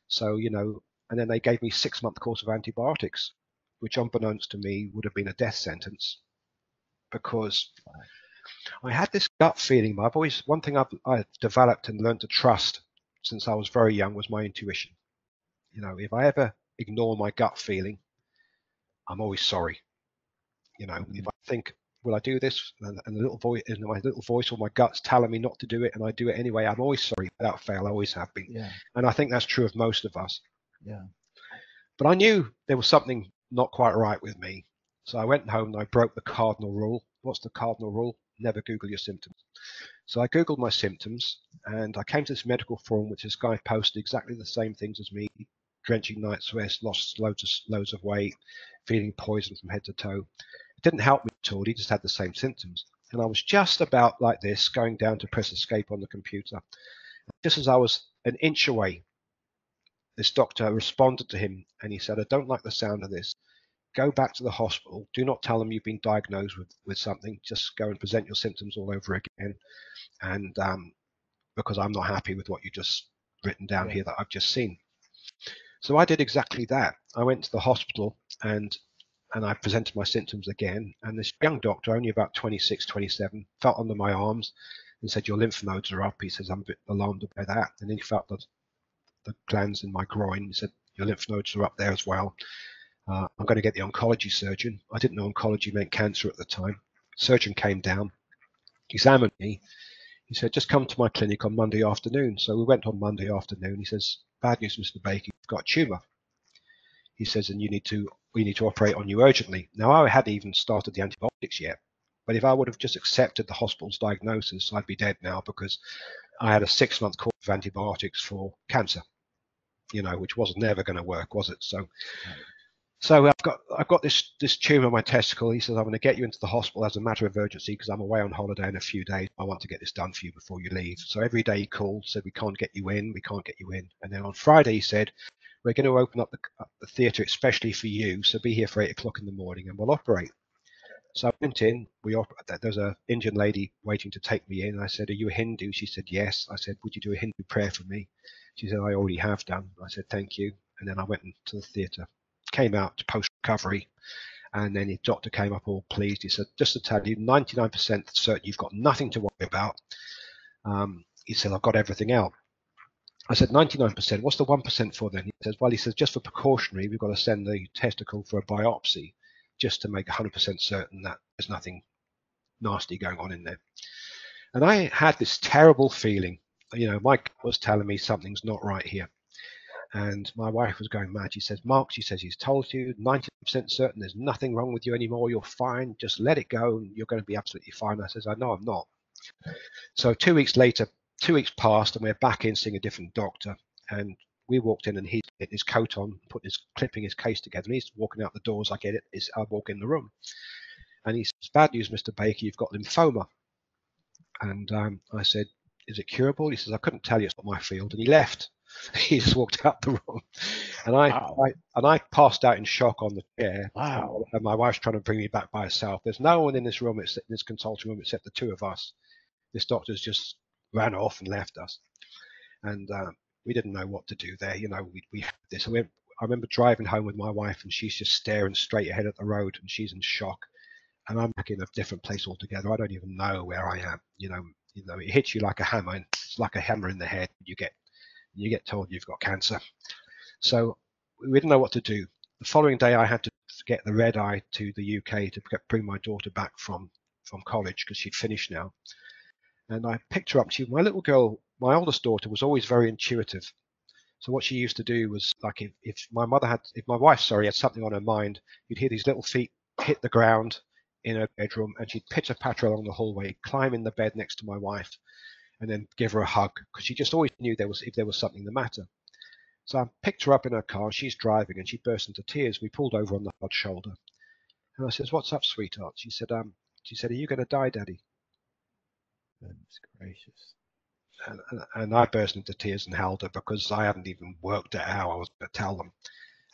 So, you know, and then they gave me 6-month course of antibiotics, which unbeknownst to me would have been a death sentence, because I had this gut feeling. One thing I've developed and learned to trust since I was very young was my intuition. You know, if I ever ignore my gut feeling, I'm always sorry. You know, if I think, will I do this? And my little voice or my gut's telling me not to do it, and I do it anyway, I'm always sorry without fail. I always have been. Yeah. And I think that's true of most of us. Yeah. But I knew there was something not quite right with me. So I went home and I broke the cardinal rule. What's the cardinal rule? Never Google your symptoms. So I Googled my symptoms, and I came to this medical forum, which this guy posted exactly the same things as me: drenching night sweats, lost loads of weight, feeling poisoned from head to toe. It didn't help me at all. He just had the same symptoms. And I was just about like this, going down to press escape on the computer. Just as I was an inch away, this doctor responded to him, and he said, I don't like the sound of this. Go back to the hospital. Do not tell them you've been diagnosed with something. Just go and present your symptoms all over again. And because I'm not happy with what you just written down here that I've just seen. So I did exactly that. I went to the hospital and I presented my symptoms again. And this young doctor, only about 26, 27, felt under my arms and said, your lymph nodes are up. He says, I'm a bit alarmed by that. And then he felt the glands in my groin. He said, your lymph nodes are up there as well. I'm going to get the oncology surgeon. I didn't know oncology meant cancer at the time. Surgeon came down, examined me. He said, just come to my clinic on Monday afternoon. So we went on Monday afternoon. He says, bad news, Mr. Baker, you've got a tumor. He says, and we need to operate on you urgently. Now, I hadn't even started the antibiotics yet. But if I would have just accepted the hospital's diagnosis, I'd be dead now, because I had a 6-month course of antibiotics for cancer. which was never going to work, was it? So I've got this tumor in my testicle. He says, I'm going to get you into the hospital as a matter of urgency because I'm away on holiday in a few days. I want to get this done for you before you leave. So every day he called, said, we can't get you in. And then on Friday he said, we're going to open up the theatre especially for you. So be here for 8 o'clock in the morning and we'll operate. So I went in. There's an Indian lady waiting to take me in. I said, are you a Hindu? She said, yes. I said, would you do a Hindu prayer for me? She said, I already have done. I said, thank you. And then I went into the theatre. Came out to post-recovery, and then the doctor came up all pleased. He said, just to tell you, 99% certain you've got nothing to worry about. He said, I've got everything out. I said, 99%, what's the 1% for then? He says, well, just for precautionary, we've got to send the testicle for a biopsy just to make 100% certain that there's nothing nasty going on in there. And I had this terrible feeling, Mike was telling me something's not right here. And my wife was going mad. She says, Mark, he's told you 90% certain there's nothing wrong with you anymore. You're fine. Just let it go. And you're going to be absolutely fine. I says, I know I'm not. So 2 weeks later, 2 weeks passed and we're back in seeing a different doctor. And we walked in and he's getting his coat on, clipping his case together. And he's walking out the doors. I walk in the room. And he says, bad news, Mr. Baker, you've got lymphoma. And I said, is it curable? He says, I couldn't tell you, it's not my field. And he left. He just walked out the room, and I passed out in shock on the chair. Wow! And my wife's trying to bring me back by herself. There's no one in this room, in this consulting room, except the two of us. This doctor's just ran off and left us, and we didn't know what to do there. We had this. I remember driving home with my wife, and she's just staring straight ahead at the road, and she's in shock. And I'm back in a different place altogether. I don't even know where I am. It hits you like a hammer. It's like a hammer in the head. You get told you've got cancer. So we didn't know what to do. The following day, I had to get the red eye to the UK to bring my daughter back from college because she'd finished now. And I picked her up. My little girl, my oldest daughter, was always very intuitive. So what she used to do was, like, if my wife had something on her mind, you'd hear these little feet hit the ground in her bedroom, and she'd pitter-patter along the hallway, climb in the bed next to my wife, and then give her a hug, because she just always knew if there was something the matter. So I picked her up in her car, she's driving, and she burst into tears. We pulled over on the hard shoulder. And I says, what's up, sweetheart? She said, are you going to die, Daddy? Goodness gracious. And I burst into tears and held her because I hadn't even worked out how I was going to tell them.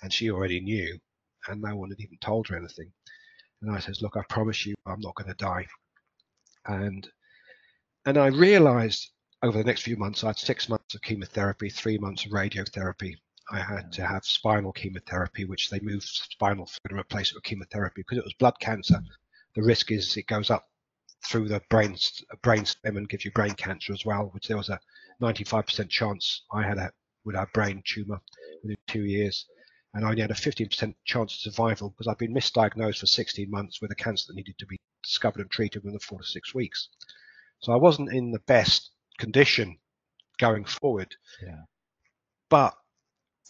And she already knew, and no one had even told her anything. And I says, look, I promise you I'm not going to die. And I realized over the next few months, I had 6 months of chemotherapy, 3 months of radiotherapy. I had to have spinal chemotherapy, which they moved spinal fluid and replaced it with chemotherapy because it was blood cancer. The risk is it goes up through the brain stem and gives you brain cancer as well, which there was a 95% chance I would have brain tumor within 2 years. And I only had a 15% chance of survival because I'd been misdiagnosed for 16 months with a cancer that needed to be discovered and treated within 4 to 6 weeks. So I wasn't in the best condition going forward. Yeah. But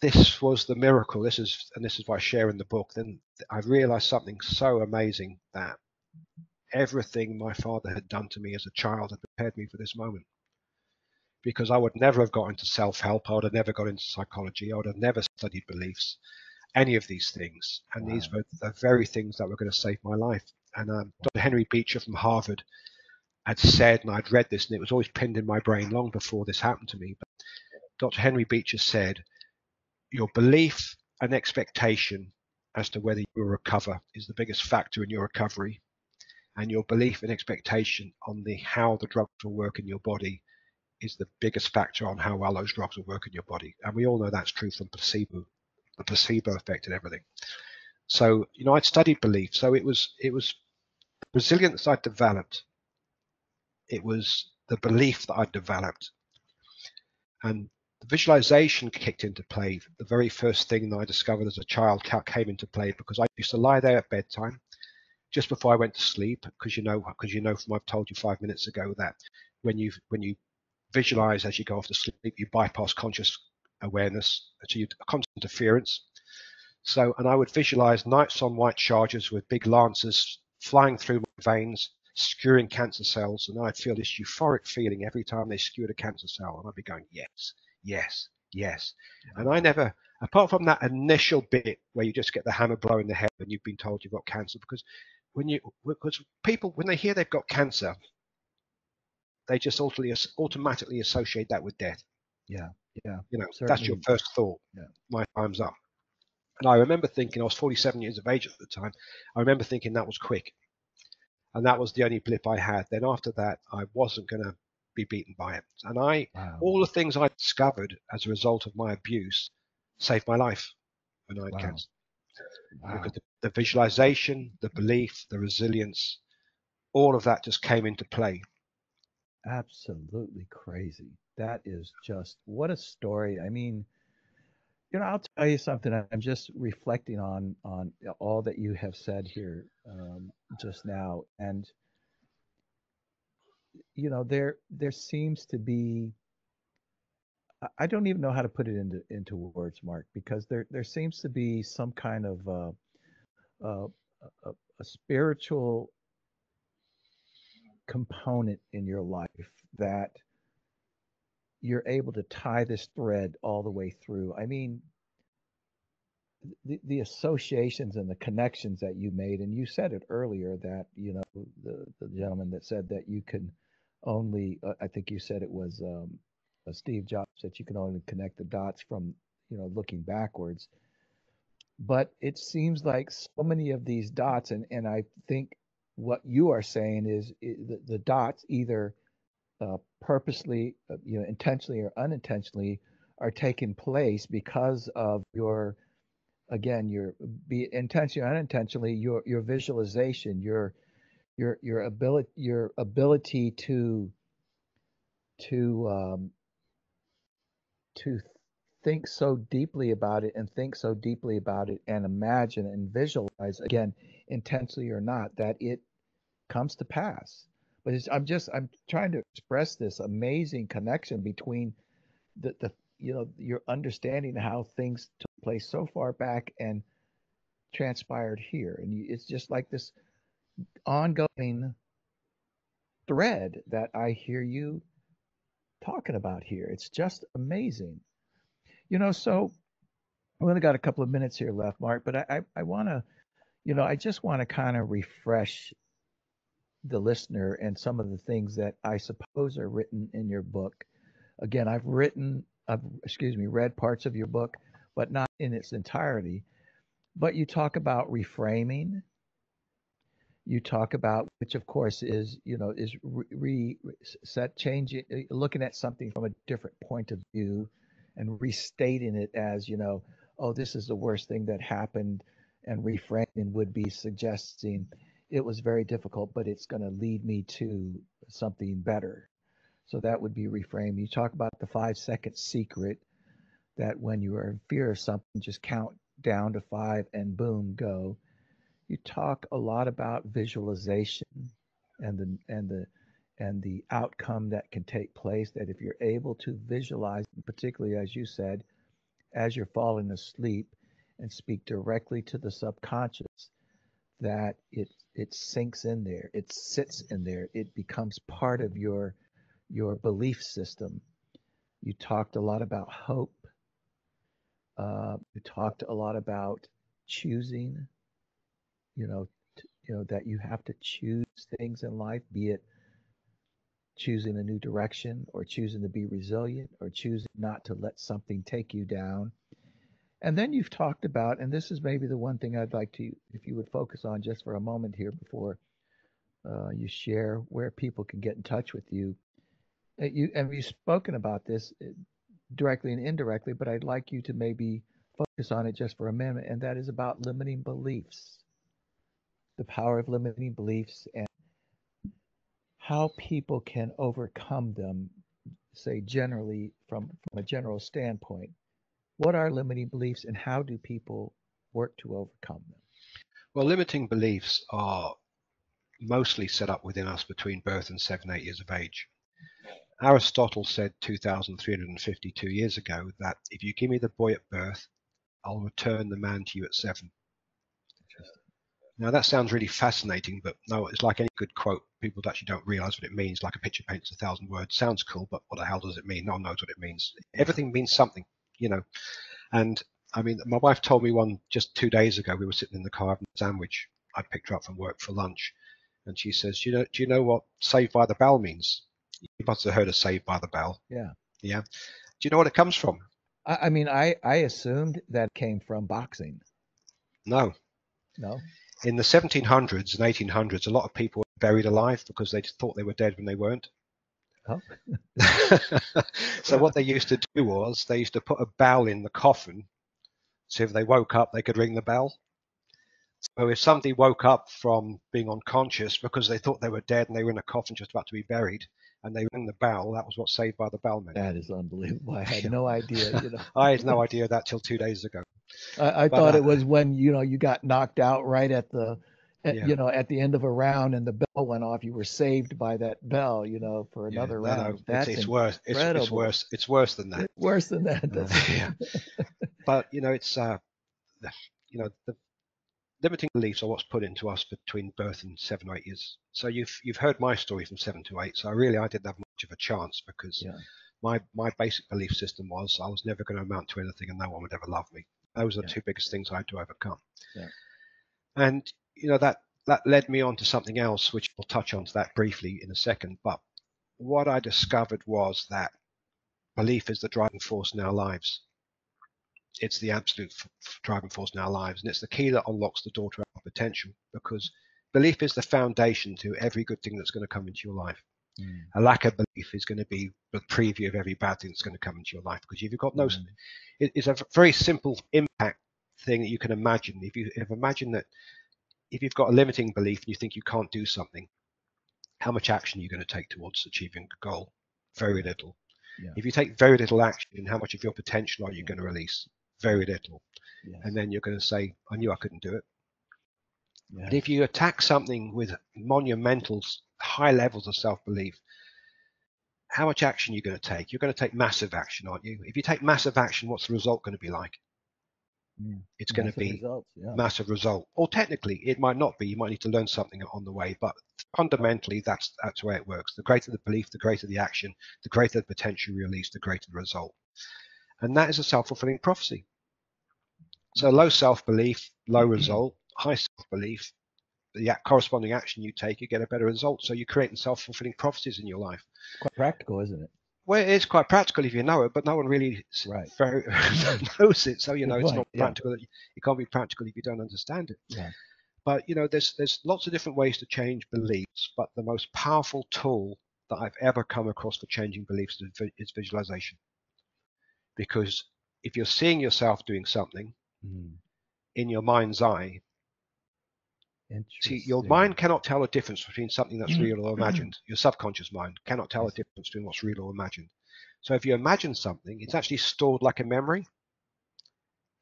this was the miracle. This is what I share in the book. Then I realized something so amazing, that everything my father had done to me as a child had prepared me for this moment. Because I would never have got into self-help. I would have never got into psychology. I would have never studied beliefs, any of these things. And These were the very things that were going to save my life. And Dr. Henry Beecher from Harvard had said, and I'd read this, and it was always pinned in my brain long before this happened to me. But Dr. Henry Beecher said, your belief and expectation as to whether you will recover is the biggest factor in your recovery. And your belief and expectation on how the drugs will work in your body is the biggest factor on how well those drugs will work in your body. And we all know that's true from placebo, the placebo effect and everything. So, I'd studied belief. So it was resilience I'd developed. It was the belief that I'd developed. And the visualization kicked into play. The very first thing that I discovered as a child came into play because I used to lie there at bedtime just before I went to sleep, because you know from I've told you 5 minutes ago that when you visualize as you go off to sleep, you bypass conscious awareness, so you conscious interference. So, and I would visualize knights on white chargers with big lances flying through my veins, skewering cancer cells, and I'd feel this euphoric feeling every time they skewered a cancer cell, and I'd be going, yes, yes, Yes. And I never, apart from that initial bit where you just get the hammer blow in the head and you've been told you've got cancer, because because people, when they hear they've got cancer, they just automatically associate that with death. Yeah. That's your Certainly. first thought. Yeah. My time's up. And I remember thinking, I was 47 years of age at the time. I remember thinking that was quick. And that was the only blip I had. Then after that, I wasn't going to be beaten by it. And Wow. all the things I discovered as a result of my abuse saved my life when I had cancer. Wow. Because the visualization, the belief, the resilience, all of that just came into play. Absolutely crazy. That is just what a story. I mean, I'll tell you something. I'm just reflecting on all that you have said here just now, and there seems to be. I don't even know how to put it into words, Mark, because there seems to be some kind of uh, a spiritual component in your life that you're able to tie this thread all the way through. I mean, the associations and the connections that you made, and you said it earlier that the gentleman that said that you can only, I think you said it was Steve Jobs, that you can only connect the dots from looking backwards. But it seems like so many of these dots, and I think what you are saying is the dots either purposely, intentionally or unintentionally, are taking place because of your, again, be it intentionally or unintentionally, your visualization, your ability to to think so deeply about it and think so deeply about it and imagine and visualize, again, intentionally or not, that it comes to pass. But I'm trying to express this amazing connection between the your understanding of how things took place so far back and transpired here, and it's just like this ongoing thread that I hear you talking about here. It's just amazing. So we only got a couple of minutes here left, Mark, but I want to, I just want to kind of refresh the listener and some of the things that I suppose are written in your book. Again, read parts of your book, but not in its entirety. But you talk about reframing. You talk about, which of course is set changing, looking at something from a different point of view, and restating it as oh, this is the worst thing that happened, and reframing would be suggesting it was very difficult, but it's going to lead me to something better. So that would be reframe. You talk about the 5 second secret, that when you are in fear of something, just count down to five and boom, go. You talk a lot about visualization and the outcome that can take place. That if you're able to visualize, particularly as you said, as you're falling asleep, and speak directly to the subconscious, that it sinks in there, it sits in there, it becomes part of your belief system. You talked a lot about hope. You talked a lot about choosing. You know, that you have to choose things in life, be it choosing a new direction, or choosing to be resilient, or choosing not to let something take you down. And then you've talked about, and this is maybe the one thing I'd like to, if you would focus on just for a moment here before you share where people can get in touch with you. You've spoken about this directly and indirectly, but I'd like you to maybe focus on it just for a minute, and that is about limiting beliefs, the power of limiting beliefs, and how people can overcome them, say generally from a general standpoint. What are limiting beliefs, and how do people work to overcome them? Well, limiting beliefs are mostly set up within us between birth and 7, 8 years of age. Aristotle said 2,352 years ago that if you give me the boy at birth, I'll return the man to you at 7. Now that sounds really fascinating, but no, it's like any good quote. People actually don't realize what it means. Like a picture paints 1,000 words. Sounds cool, but what the hell does it mean? No one knows what it means. Everything means something. And I mean, my wife told me one just 2 days ago. We were sitting in the car having a sandwich. I picked her up from work for lunch, and she says, do you know what Saved by the Bell means? You must have heard of Saved by the Bell. Yeah. Yeah. Do you know what it comes from? I mean, I assumed that came from boxing. No. No. In the 1700s and 1800s, a lot of people were buried alive because they thought they were dead when they weren't. Oh. So what they used to do was they used to put a bell in the coffin, so if they woke up, they could ring the bell. So if somebody woke up from being unconscious because they thought they were dead and they were in a coffin just about to be buried, and they rang the bell, that was what Saved by the Bell meant. That is unbelievable. I had no idea. I had no idea that till 2 days ago. I thought it was when you got knocked out right at the at the end of a round and the bell went off. You were saved by that bell, for another round. No, it's worse. It's worse. It's worse than that. Worse than that. Yeah. But it's the limiting beliefs are what's put into us between birth and 7 or 8 years. So you've heard my story from 7 to 8. So I didn't have much of a chance because my basic belief system was I was never going to amount to anything and no one would ever love me. Those are the two biggest things I had to overcome. Yeah. And that led me on to something else, which we'll touch on to that briefly in a second. But what I discovered was that belief is the driving force in our lives. It's the absolute driving force in our lives, and it's the key that unlocks the door to our potential, because belief is the foundation to every good thing that's going to come into your life. A lack of belief is going to be the preview of every bad thing that's going to come into your life, because if you've got it's a very simple impact thing that you can imagine. If you imagine that if you've got a limiting belief and you think you can't do something, how much action are you going to take towards achieving a goal? Very little. Yeah. If you take very little action, how much of your potential are you going to release? Very little. Yes. And then you're going to say, I knew I couldn't do it. Yes. But if you attack something with monumental high levels of self-belief, how much action are you going to take? You're going to take massive action, aren't you? If you take massive action, what's the result going to be like? It's going to be massive result. Or technically, it might not be. You might need to learn something on the way. But fundamentally, that's the way it works. The greater the belief, the greater the action, the greater the potential release, the greater the result. And that is a self-fulfilling prophecy. So low self-belief, low result. High self-belief, the corresponding action you take, you get a better result. So you're creating self-fulfilling prophecies in your life. Quite practical, isn't it? Well, it is quite practical if you know it, but no one really knows it. So, it's not practical. It can't be practical if you don't understand it. Yeah. But, there's lots of different ways to change beliefs, but the most powerful tool that I've ever come across for changing beliefs is visualization. Because if you're seeing yourself doing something in your mind's eye, see, your mind cannot tell a difference between something that's real or imagined. Your subconscious mind cannot tell a difference between what's real or imagined. So if you imagine something, it's actually stored like a memory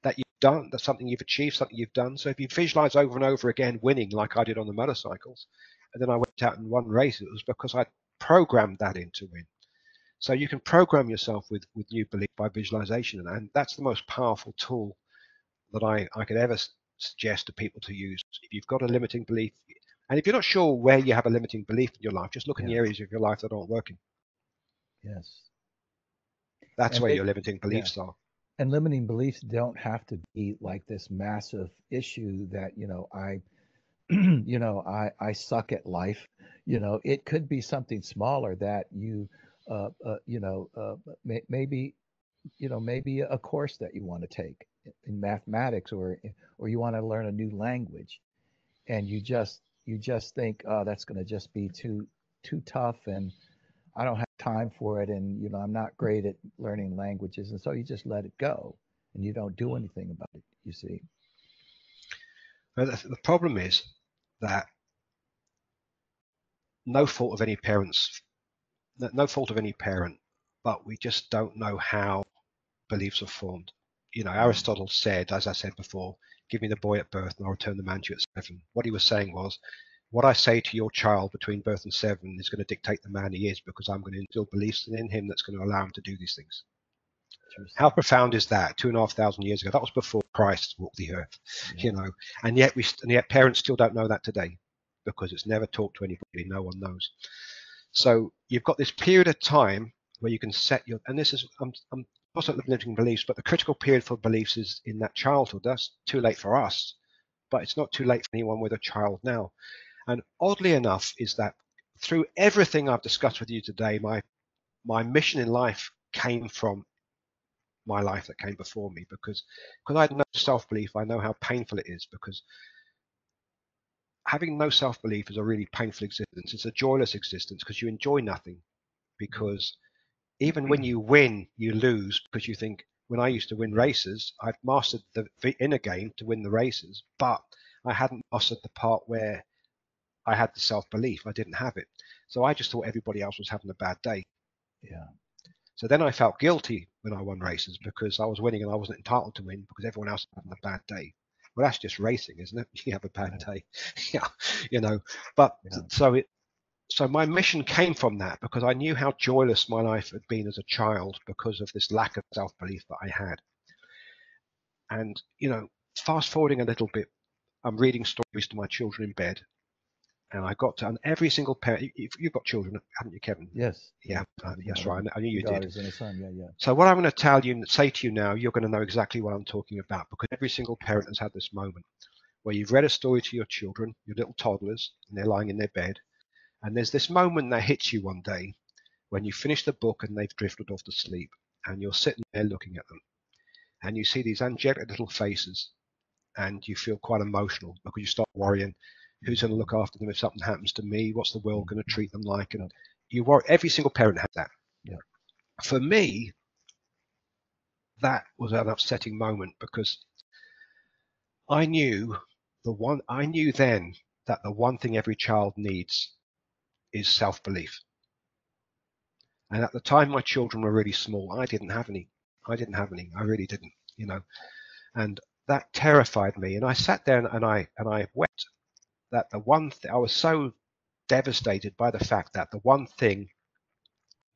that you've done, that's something you've achieved, something you've done. So if you visualize over and over again winning like I did on the motorcycles, and then I went out and won races, it was because I programmed that in to win. So you can program yourself with new belief by visualization, and that's the most powerful tool that I could ever suggest to people to use. If you've got a limiting belief, and if you're not sure where you have a limiting belief in your life, just look in the areas of your life that aren't working. Yes. That's where your limiting beliefs are. And limiting beliefs don't have to be like this massive issue that, I suck at life. It could be something smaller that you, maybe a course that you want to take in mathematics, or you want to learn a new language, and you just think, oh, that's going to just be too tough, and I don't have time for it, and I'm not great at learning languages, and so you just let it go and you don't do anything about it, you see. The problem is that no fault of any parent, but we just don't know how beliefs are formed. Aristotle said, as I said before, give me the boy at birth and I'll return the man to you at 7. What he was saying was, what I say to your child between birth and 7 is going to dictate the man he is, because I'm going to instill beliefs in him that's going to allow him to do these things. How profound is that? 2,500 years ago. That was before Christ walked the earth, and yet parents still don't know that today, because it's never taught to anybody. No one knows. So you've got this period of time where you can set your, and this is, I'm wasn't limiting beliefs, but the critical period for beliefs is in that childhood. That's too late for us, but it's not too late for anyone with a child now. And oddly enough, is that through everything I've discussed with you today, my mission in life came from my life that came before me, because I had no self-belief. I know how painful it is, because having no self-belief is a really painful existence. It's a joyless existence because you enjoy nothing, because even when you win, you lose, because you think, when I used to win races, I'd mastered the inner game to win the races, but I hadn't mastered the part where I had the self-belief. I didn't have it. So I just thought everybody else was having a bad day. Yeah. So then I felt guilty when I won races, because I was winning and I wasn't entitled to win because everyone else was having a bad day. Well, that's just racing, isn't it? You have a bad day. Yeah, you know. But Yeah. so my mission came from that, because I knew how joyless my life had been as a child because of this lack of self-belief that I had. And, fast forwarding a little bit, I'm reading stories to my children in bed, and I got to, and every single parent, you've got children, haven't you, Kevin? Yes. Yeah, yes, right. I knew you did. Daughters and a son. Yeah, yeah. So what I'm going to say to you now, you're going to know exactly what I'm talking about, because every single parent has had this moment where you've read a story to your children, your little toddlers, and they're lying in their bed. And there's this moment that hits you one day when you finish the book and they've drifted off to sleep, and you're sitting there looking at them, and you see these angelic little faces, and you feel quite emotional, because you start worrying, who's going to look after them if something happens to me? What's the world going to treat them like? And you worry. Every single parent has that. Yeah. For me, that was an upsetting moment, because I knew then that the one thing every child needs is self-belief. And at the time my children were really small, I didn't have any. I really didn't, And that terrified me. And I sat there and I wept, that the one thing, I was so devastated by the fact that the one thing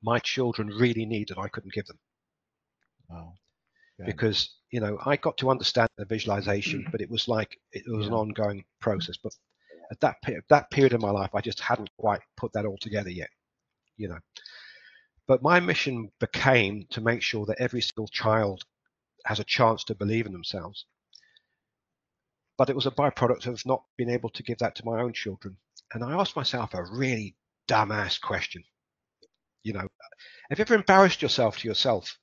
my children really needed, I couldn't give them. Wow. Yeah. Because, I got to understand the visualization, but it was an ongoing process. But at that period of my life, I just hadn't quite put that all together yet, But my mission became to make sure that every single child has a chance to believe in themselves. But it was a byproduct of not being able to give that to my own children. And I asked myself a really dumbass question. Have you ever embarrassed yourself to yourself?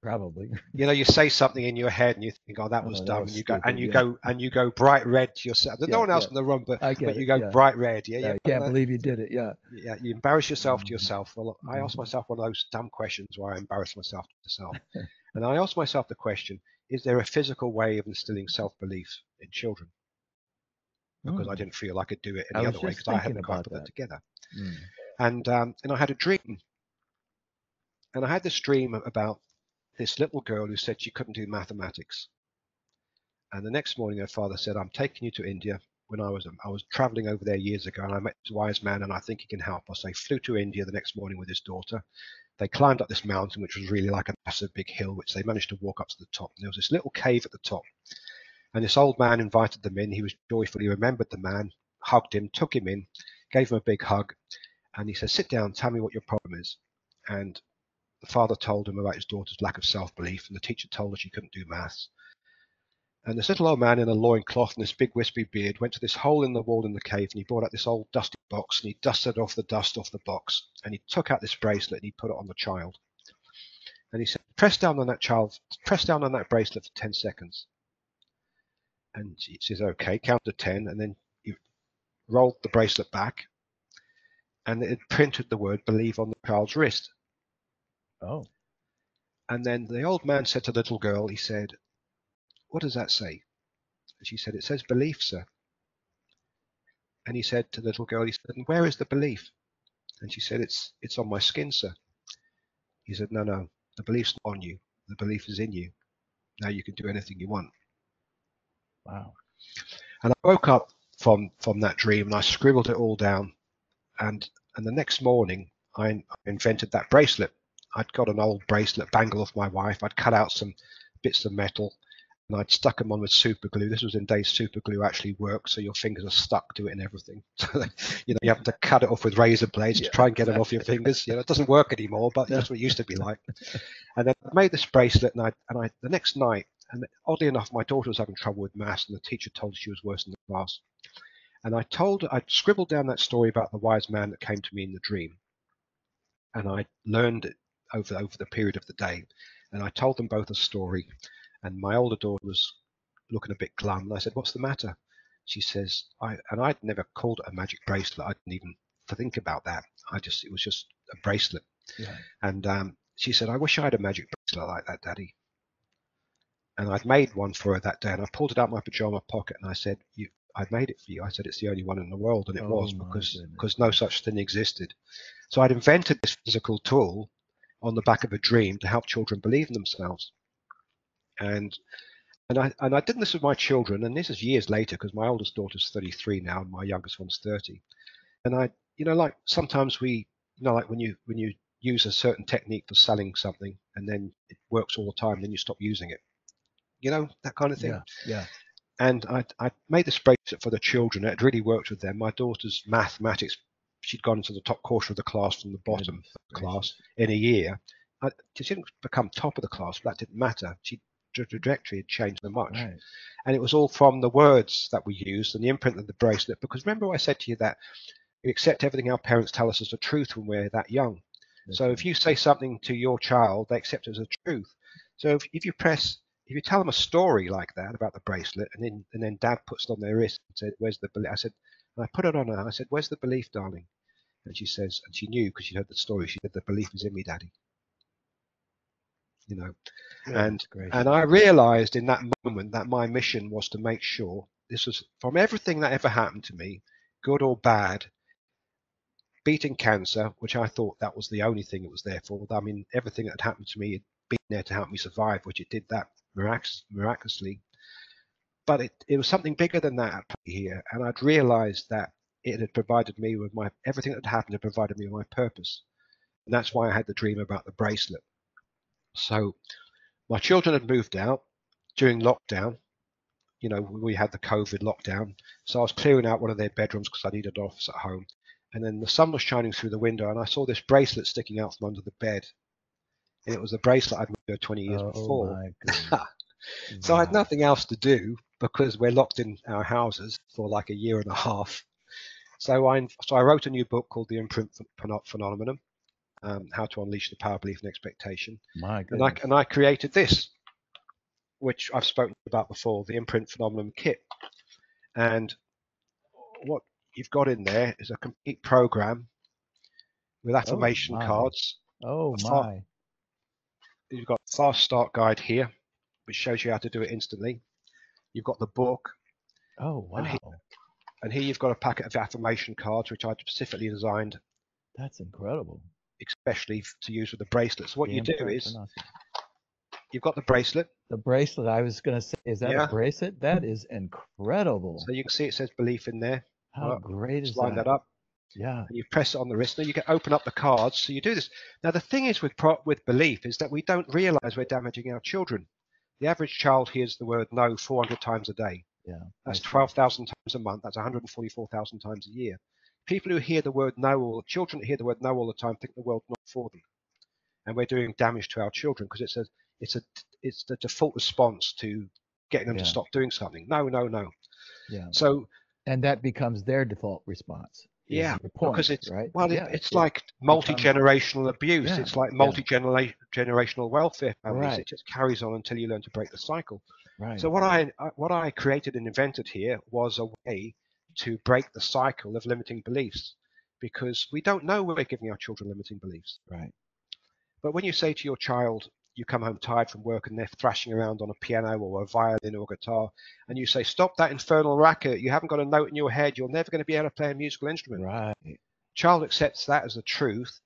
Probably. You say something in your head and you think, "Oh, that was dumb," and you stupid, go and you go bright red to yourself. There's no one else in the room, but you go bright red. Yeah, I can't believe you did it. Yeah. Yeah, you embarrass yourself to yourself. Well, I asked myself one of those dumb questions where I embarrass myself to myself, and I asked myself the question: is there a physical way of instilling self-belief in children? Because I didn't feel I could do it any other way, because I hadn't quite put that together. And I had a dream, and I had this dream about this little girl who said she couldn't do mathematics. And the next morning, her father said, "I'm taking you to India." When I was traveling over there years ago, and I met this wise man, and I think he can help us. They flew to India the next morning with his daughter. They climbed up this mountain, which was really like a massive big hill, which they managed to walk up to the top. And there was this little cave at the top. And this old man invited them in. He was joyful. He remembered the man, hugged him, took him in, gave him a big hug. And he said, "Sit down, tell me what your problem is." And the father told him about his daughter's lack of self-belief, and the teacher told her she couldn't do maths. And this little old man in a loincloth and this big wispy beard went to this hole in the wall in the cave, and he brought out this old dusty box, and he dusted off the dust off the box, and he took out this bracelet and he put it on the child. And he said, press down on that bracelet for 10 seconds. And she says, "Okay," count to 10, and then he rolled the bracelet back, and it printed the word "believe" on the child's wrist. Oh. And then the old man said to the little girl, he said, "What does that say?" And she said, "It says belief, sir." And he said to the little girl, he said, "And where is the belief?" And she said, It's on my skin, sir." He said, No, the belief's not on you. The belief is in you. Now you can do anything you want." Wow. And I woke up from that dream, and I scribbled it all down. And the next morning, I invented that bracelet. I'd got an old bracelet bangle off my wife. I'd cut out some bits of metal, and I'd stuck them on with super glue. This was in days super glue actually worked, so your fingers are stuck to it and everything. So you have to cut it off with razor blades to try and get them off your fingers. It doesn't work anymore, but that's what it used to be like. And then I made this bracelet, and I the next night, and oddly enough, my daughter was having trouble with maths, and the teacher told her she was worse in the class. And I'd scribbled down that story about the wise man that came to me in the dream, and I learned it over the period of the day. And I told them both a story, and my older daughter was looking a bit glum. And I said, "What's the matter?" She says, I'd never called it a magic bracelet. I didn't even think about that. It was just a bracelet. Yeah. And she said, "I wish I had a magic bracelet like that, Daddy." And I'd made one for her that day, and I pulled it out of my pajama pocket, and I said, "I'd made it for you." I said, "It's the only one in the world," and it was, because no such thing existed. So I'd invented this physical tool on the back of a dream to help children believe in themselves. And I did this with my children, and this is years later, because my oldest daughter's 33 now, and my youngest one's 30. And like sometimes like when you use a certain technique for selling something, and then it works all the time, then you stop using it. That kind of thing. Yeah. And I made this bracelet for the children. It really worked with them. My daughter's mathematics, she'd gone into the top quarter of the class from the bottom of the class in a year. She didn't become top of the class, but that didn't matter. The trajectory had changed so much. Right. And it was all from the words that we used and the imprint of the bracelet. Because remember I said to you that we accept everything our parents tell us as the truth when we're that young. So if you say something to your child, they accept it as a truth. So if you tell them a story like that about the bracelet, and then Dad puts it on their wrist and said, "Where's the belief?" I said, and I put it on her. I said, "Where's the belief, darling?" And she says, and she knew because she heard the story. She said, "The belief is in me, Daddy." And I realized in that moment that my mission was to make sure this was from everything that ever happened to me, good or bad, beating cancer, which I thought that was the only thing it was there for. I mean, everything that had happened to me had been there to help me survive, which it did that miraculously. But it was something bigger than that at play here, and I'd realized that it had provided me with everything that had happened had provided me with my purpose. And that's why I had the dream about the bracelet. So my children had moved out during lockdown. We had the COVID lockdown. So I was clearing out one of their bedrooms because I needed an office at home. And then the sun was shining through the window, and I saw this bracelet sticking out from under the bed. And it was a bracelet I'd made 20 years before. My goodness. So I had nothing else to do because we're locked in our houses for like a year and a half. So I wrote a new book called The Imprint Phenomenon, How to Unleash the Power of Belief and Expectation. My goodness. And I created this, which I've spoken about before, the Imprint Phenomenon Kit. And what you've got in there is a complete program with affirmation cards. Oh my. You've got a fast start guide here, which shows you how to do it instantly. You've got the book. Oh wow. And here you've got a packet of affirmation cards, which I specifically designed. That's incredible. Especially to use with the bracelets. So what you do is you've got the bracelet. The bracelet, I was going to say, is that a bracelet? That is incredible. So you can see it says belief in there. How great is that? Line that up. Yeah. And you press it on the wrist. Now you can open up the cards. So you do this. Now the thing is with belief is that we don't realize we're damaging our children. The average child hears the word no 400 times a day. Yeah. That's 12,000 times a month. That's 144,000 times a year. People who hear the word no, or children who hear the word no all the time, think the world's not for them. And we're doing damage to our children because it's the default response to getting them to stop doing something. No. Yeah. So, and that becomes their default response. Yeah, because it's right. Well, it's like multi-generational abuse. It's like multi-generational welfare families. Right. It just carries on until you learn to break the cycle. Right. So what I created and invented here was a way to break the cycle of limiting beliefs, because we don't know we're giving our children limiting beliefs. Right. But when you say to your child, you come home tired from work and they're thrashing around on a piano or a violin or a guitar, and you say, "Stop that infernal racket. You haven't got a note in your head. You're never going to be able to play a musical instrument." Right. Child accepts that as a truth,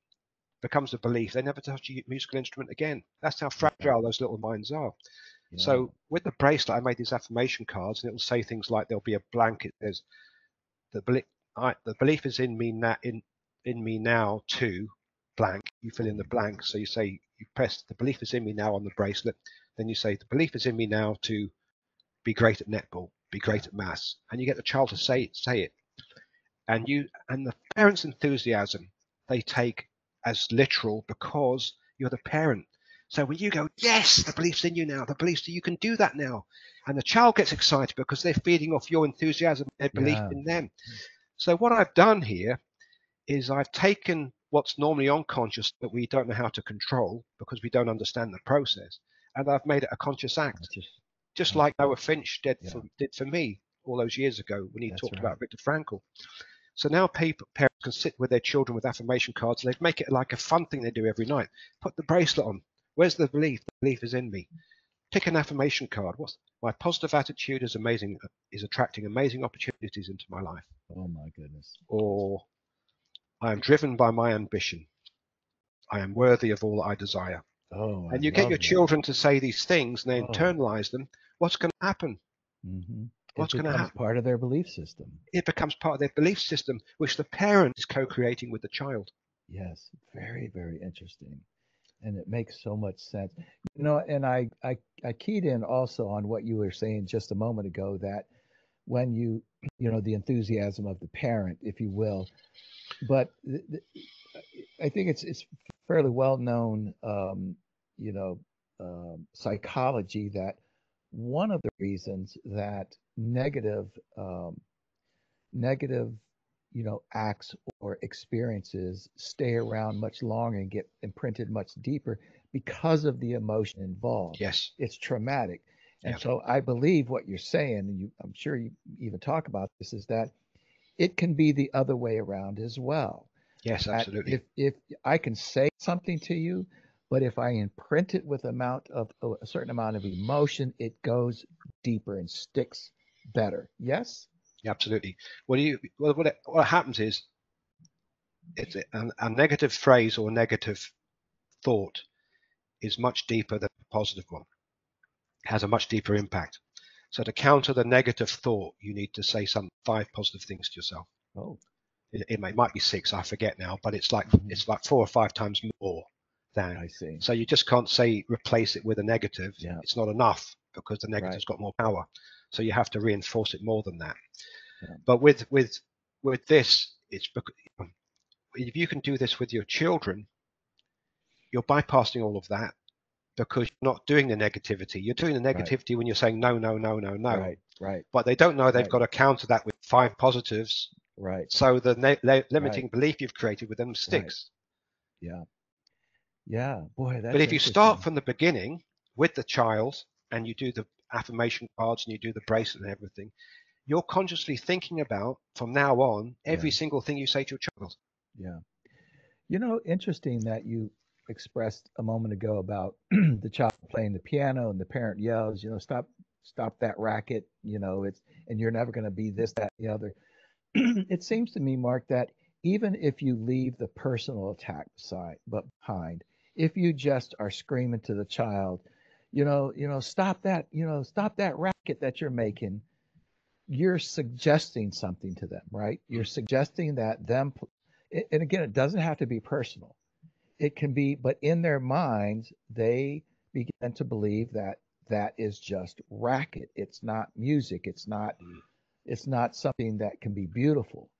becomes a belief. They never touch a musical instrument again. That's how fragile those little minds are. Yeah. So with the bracelet, I made these affirmation cards, and it will say things like, there'll be a blank. It says, the belief is in me now to blank. You fill in the blank. So you say, you press the belief is in me now on the bracelet. Then you say, the belief is in me now to be great at netball, be great at maths, and you get the child to say it, and the parents' enthusiasm they take as literal because you're the parent. So when you go, yes, the belief's in you now, the belief's you can do that now, and the child gets excited because they're feeding off your enthusiasm, their belief in them. So what I've done here is I've taken what's normally unconscious that we don't know how to control because we don't understand the process, and I've made it a conscious act, just like Noah Finch did for me all those years ago when he talked about Viktor Frankl. So now parents can sit with their children with affirmation cards, and they make it like a fun thing they do every night. Put the bracelet on. Where's the belief? The belief is in me. Pick an affirmation card. What's my positive attitude is amazing, is attracting amazing opportunities into my life. Oh my goodness. Or I am driven by my ambition. I am worthy of all that I desire. Oh, and you get your children to say these things and they internalize them. What's going to happen? What's going to happen? It becomes part of their belief system. It becomes part of their belief system, which the parent is co-creating with the child. Yes, very, very interesting. And it makes so much sense. You know, and I keyed in also on what you were saying just a moment ago, that when you know, the enthusiasm of the parent, if you will. But I think it's fairly well known, psychology, that one of the reasons that negative, acts or experiences stay around much longer and get imprinted much deeper because of the emotion involved. Yes. It's traumatic. And so I believe what you're saying, and I'm sure you even talk about this, is that it can be the other way around as well. Yes, absolutely. If I can say something to you, but if I imprint it with a certain amount of emotion, it goes deeper and sticks better. Yes? Yeah, absolutely. What happens is it's a negative phrase or negative thought is much deeper than a positive one. It has a much deeper impact. So to counter the negative thought, you need to say 5 positive things to yourself. Oh. It might be 6, I forget now, but it's like 4 or 5 times more than. I see. So you just can't replace it with a negative. Yeah. It's not enough because the negative's got more power. So you have to reinforce it more than that. Yeah. But with this, it's because if you can do this with your children, you're bypassing all of that because you're not doing the negativity. You're doing the negativity when you're saying no, no, no, no, no. Right. But they don't know they've got to counter that with 5 positives. Right. So the limiting belief you've created with them sticks. Right. Yeah. Yeah. Boy, that's. But if you start from the beginning with the child and you do the affirmation cards and you do the bracelet and everything, you're consciously thinking about, from now on, every single thing you say to your child. Yeah. You know, interesting that you expressed a moment ago about the child playing the piano and the parent yells, stop that racket, and you're never going to be this, that, the other. It seems to me, Mark, that even if you leave the personal attack behind, if you just are screaming to the child, stop that racket that you're making, you're suggesting something to them, right? You're suggesting that and again, it doesn't have to be personal. It can be, but in their minds, they begin to believe that is just racket. It's not music. It's not something that can be beautiful.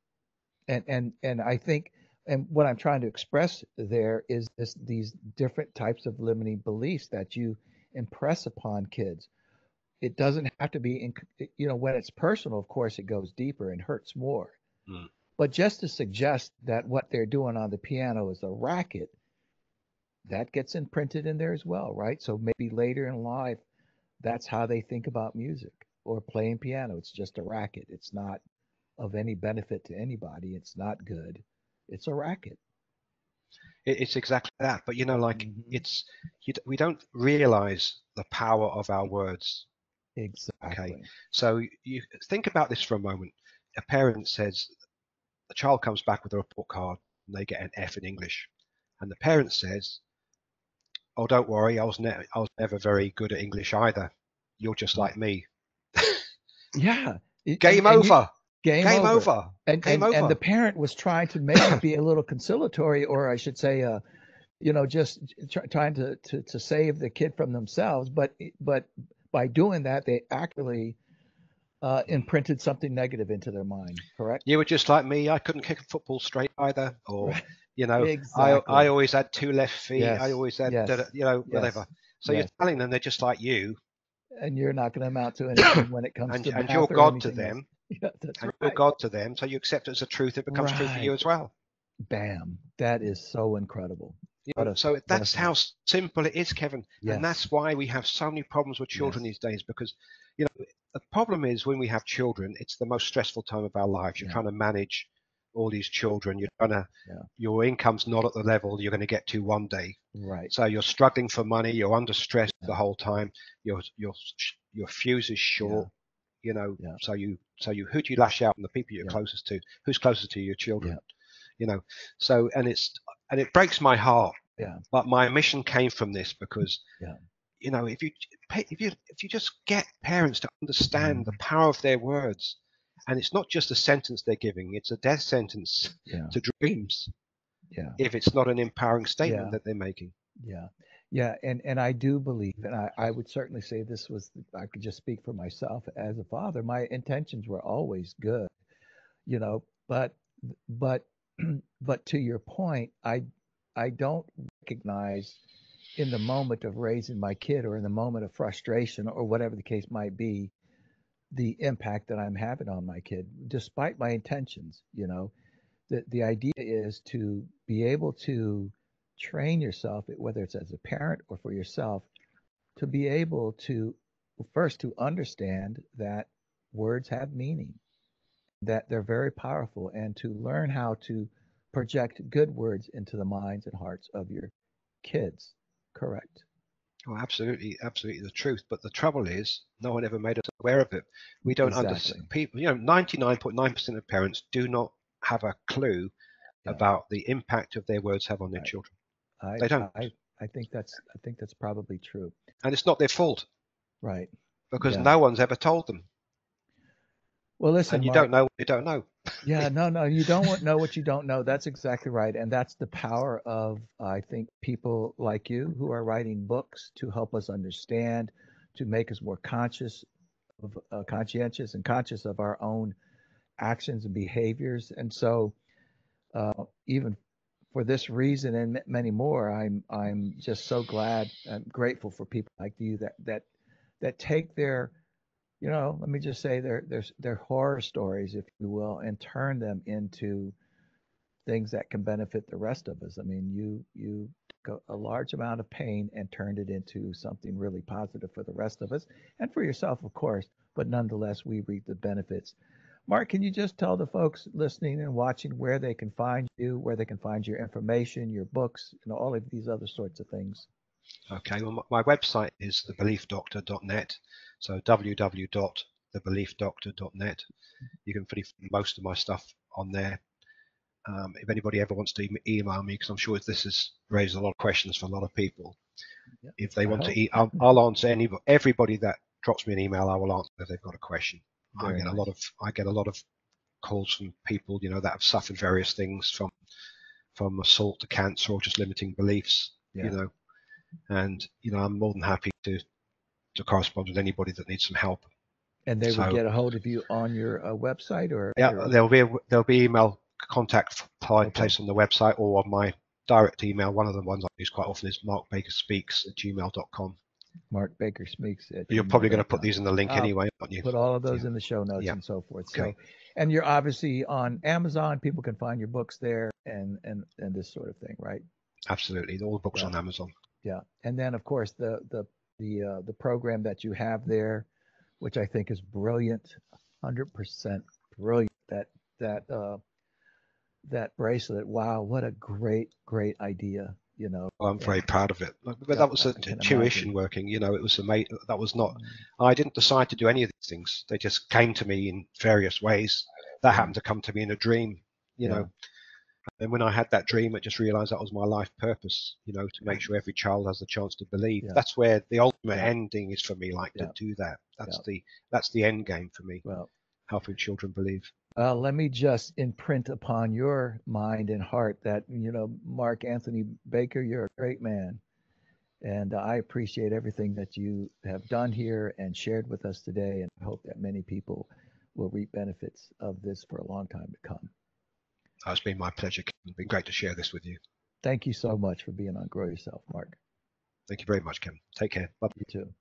And I think, and what I'm trying to express there is these different types of limiting beliefs that you impress upon kids. It doesn't have to be, when it's personal, of course, it goes deeper and hurts more. But just to suggest that what they're doing on the piano is a racket, that gets imprinted in there as well, right? So maybe later in life, that's how they think about music or playing piano. It's just a racket. It's not of any benefit to anybody. It's not good. It's a racket. It's exactly that. But we don't realize the power of our words. Exactly. Okay. So you think about this for a moment. A parent says, a child comes back with a report card and they get an F in English. And the parent says, oh, don't worry, I was never very good at English either. You're just like me. Yeah. Game over. Game over. And the parent was trying to maybe be a little conciliatory, or I should say, just trying to save the kid from themselves. But by doing that, they actually imprinted something negative into their mind, correct? You were just like me. I couldn't kick a football straight either, or Right. I Exactly. always had two left feet. I Yes. always had Yes. whatever. Yes. So you're Yes. telling them they're just like you, And you're not going to amount to anything when it comes to and you're math or God to anything else. them, Yeah, that's and you're right. God to them. So you accept it as a truth. It becomes true for you Right. as well. Bam. That is so incredible. What a So that's blessing. how simple it is, Kevin. And Yes. that's why we have so many problems with children Yes. these days, because the problem is when we have children, it's the most stressful time of our lives. You're Yeah. trying to manage all these children. Yeah. Your income's not at the level you're going to get to one day. Right. So you're struggling for money. You're under stress Yeah. the whole time. Your fuse is Yeah. short. Yeah. So who do you lash out on? The people you're Yeah. closest to. Who's closest to your children? Yeah. So and it breaks my heart. Yeah. But my mission came from this because Yeah. if you just get parents to understand the Mhm. power of their words, and it's not just a sentence they're giving, it's a death sentence Yeah. to dreams Yeah. if it's not an empowering statement Yeah. that they're making. Yeah. Yeah. And I do believe, and I would certainly say this was, I could just speak for myself as a father. My intentions were always good, but, but, but to your point, I don't recognize in the moment of raising my kid or in the moment of frustration or whatever the case might be, the impact that I'm having on my kid, despite my intentions. The idea is to be able to train yourself, whether it's as a parent or for yourself, to be able to first to understand that words have meaning, that they're very powerful, and to learn how to project good words into the minds and hearts of your kids. Correct. Well, absolutely, absolutely the truth. But the trouble is, no one ever made us aware of it. We don't Exactly. understand. People, 99.9% of parents do not have a clue Yeah. about the impact of their words have on their Right. children. I They don't, I I think that's probably true. and it's not their fault Right. because Yeah. no one's ever told them. Well, listen, And you Mark. don't know what you don't know. Yeah, no, you don't know what you don't know. That's exactly right. And that's the power of, I think, people like you who are writing books to help us understand, to make us more conscientious and conscious of our own actions and behaviors. And so, even for this reason and many more, I'm just so glad and grateful for people like you that take their, let me just say their horror stories, if you will, and turn them into things that can benefit the rest of us. I mean, you took a large amount of pain and turned it into something really positive for the rest of us and for yourself, of course, but nonetheless, we reap the benefits. Mark, can you just tell the folks listening and watching where they can find you, where they can find your information, your books, all of these other sorts of things? Okay, well, my website is thebeliefdoctor.net. So www.thebeliefdoctor.net. You can find most of my stuff on there. If anybody ever wants to email me, because I'm sure this has raised a lot of questions for a lot of people. Yeah, If they I want to hope. I'll answer everybody that drops me an email. I will answer if they've got a question. Very nice. I get a lot of calls from people that have suffered various things from assault to cancer or just limiting beliefs. Yeah. And I'm more than happy to correspond with anybody that needs some help. And they would So get a hold of you on your website or yeah, your. there'll be email contact Okay. placed on the website or on my direct email. One of the ones I use quite often is markbakerspeaks@gmail.com. Mark Baker Speaks at You're probably going to put gmail.com. these in the link I'll anyway, aren't you? put all of those Yeah. in the show notes Yeah. and so forth. Okay. So, and you're obviously on Amazon. People can find your books there and this sort of thing, right? Absolutely. All the books Yeah. on Amazon. Yeah. And then of course the program that you have there, which I think is brilliant, 100% brilliant. That bracelet. Wow, what a great idea. Well, I'm very proud of it. But Yeah, that was I a can tuition imagine. working. It was amazing. That was not. I didn't decide to do any of these things. They just came to me in various ways. That Yeah. happened to come to me in a dream. Yeah. And when I had that dream, I just realized that was my life purpose, to make sure every child has the chance to believe. Yeah. That's where the ultimate Yeah. ending is for me, to Yeah. do that. Yeah. That's the end game for me, Well, helping children believe. let me just imprint upon your mind and heart that, Mark Anthony Baker, you're a great man. And I appreciate everything that you have done here and shared with us today. And I hope that many people will reap benefits of this for a long time to come. It's been my pleasure. It's been great to share this with you. Thank you so much for being on Grow Yourself, Mark. Thank you very much, Kevin. Take care. Bye. You too.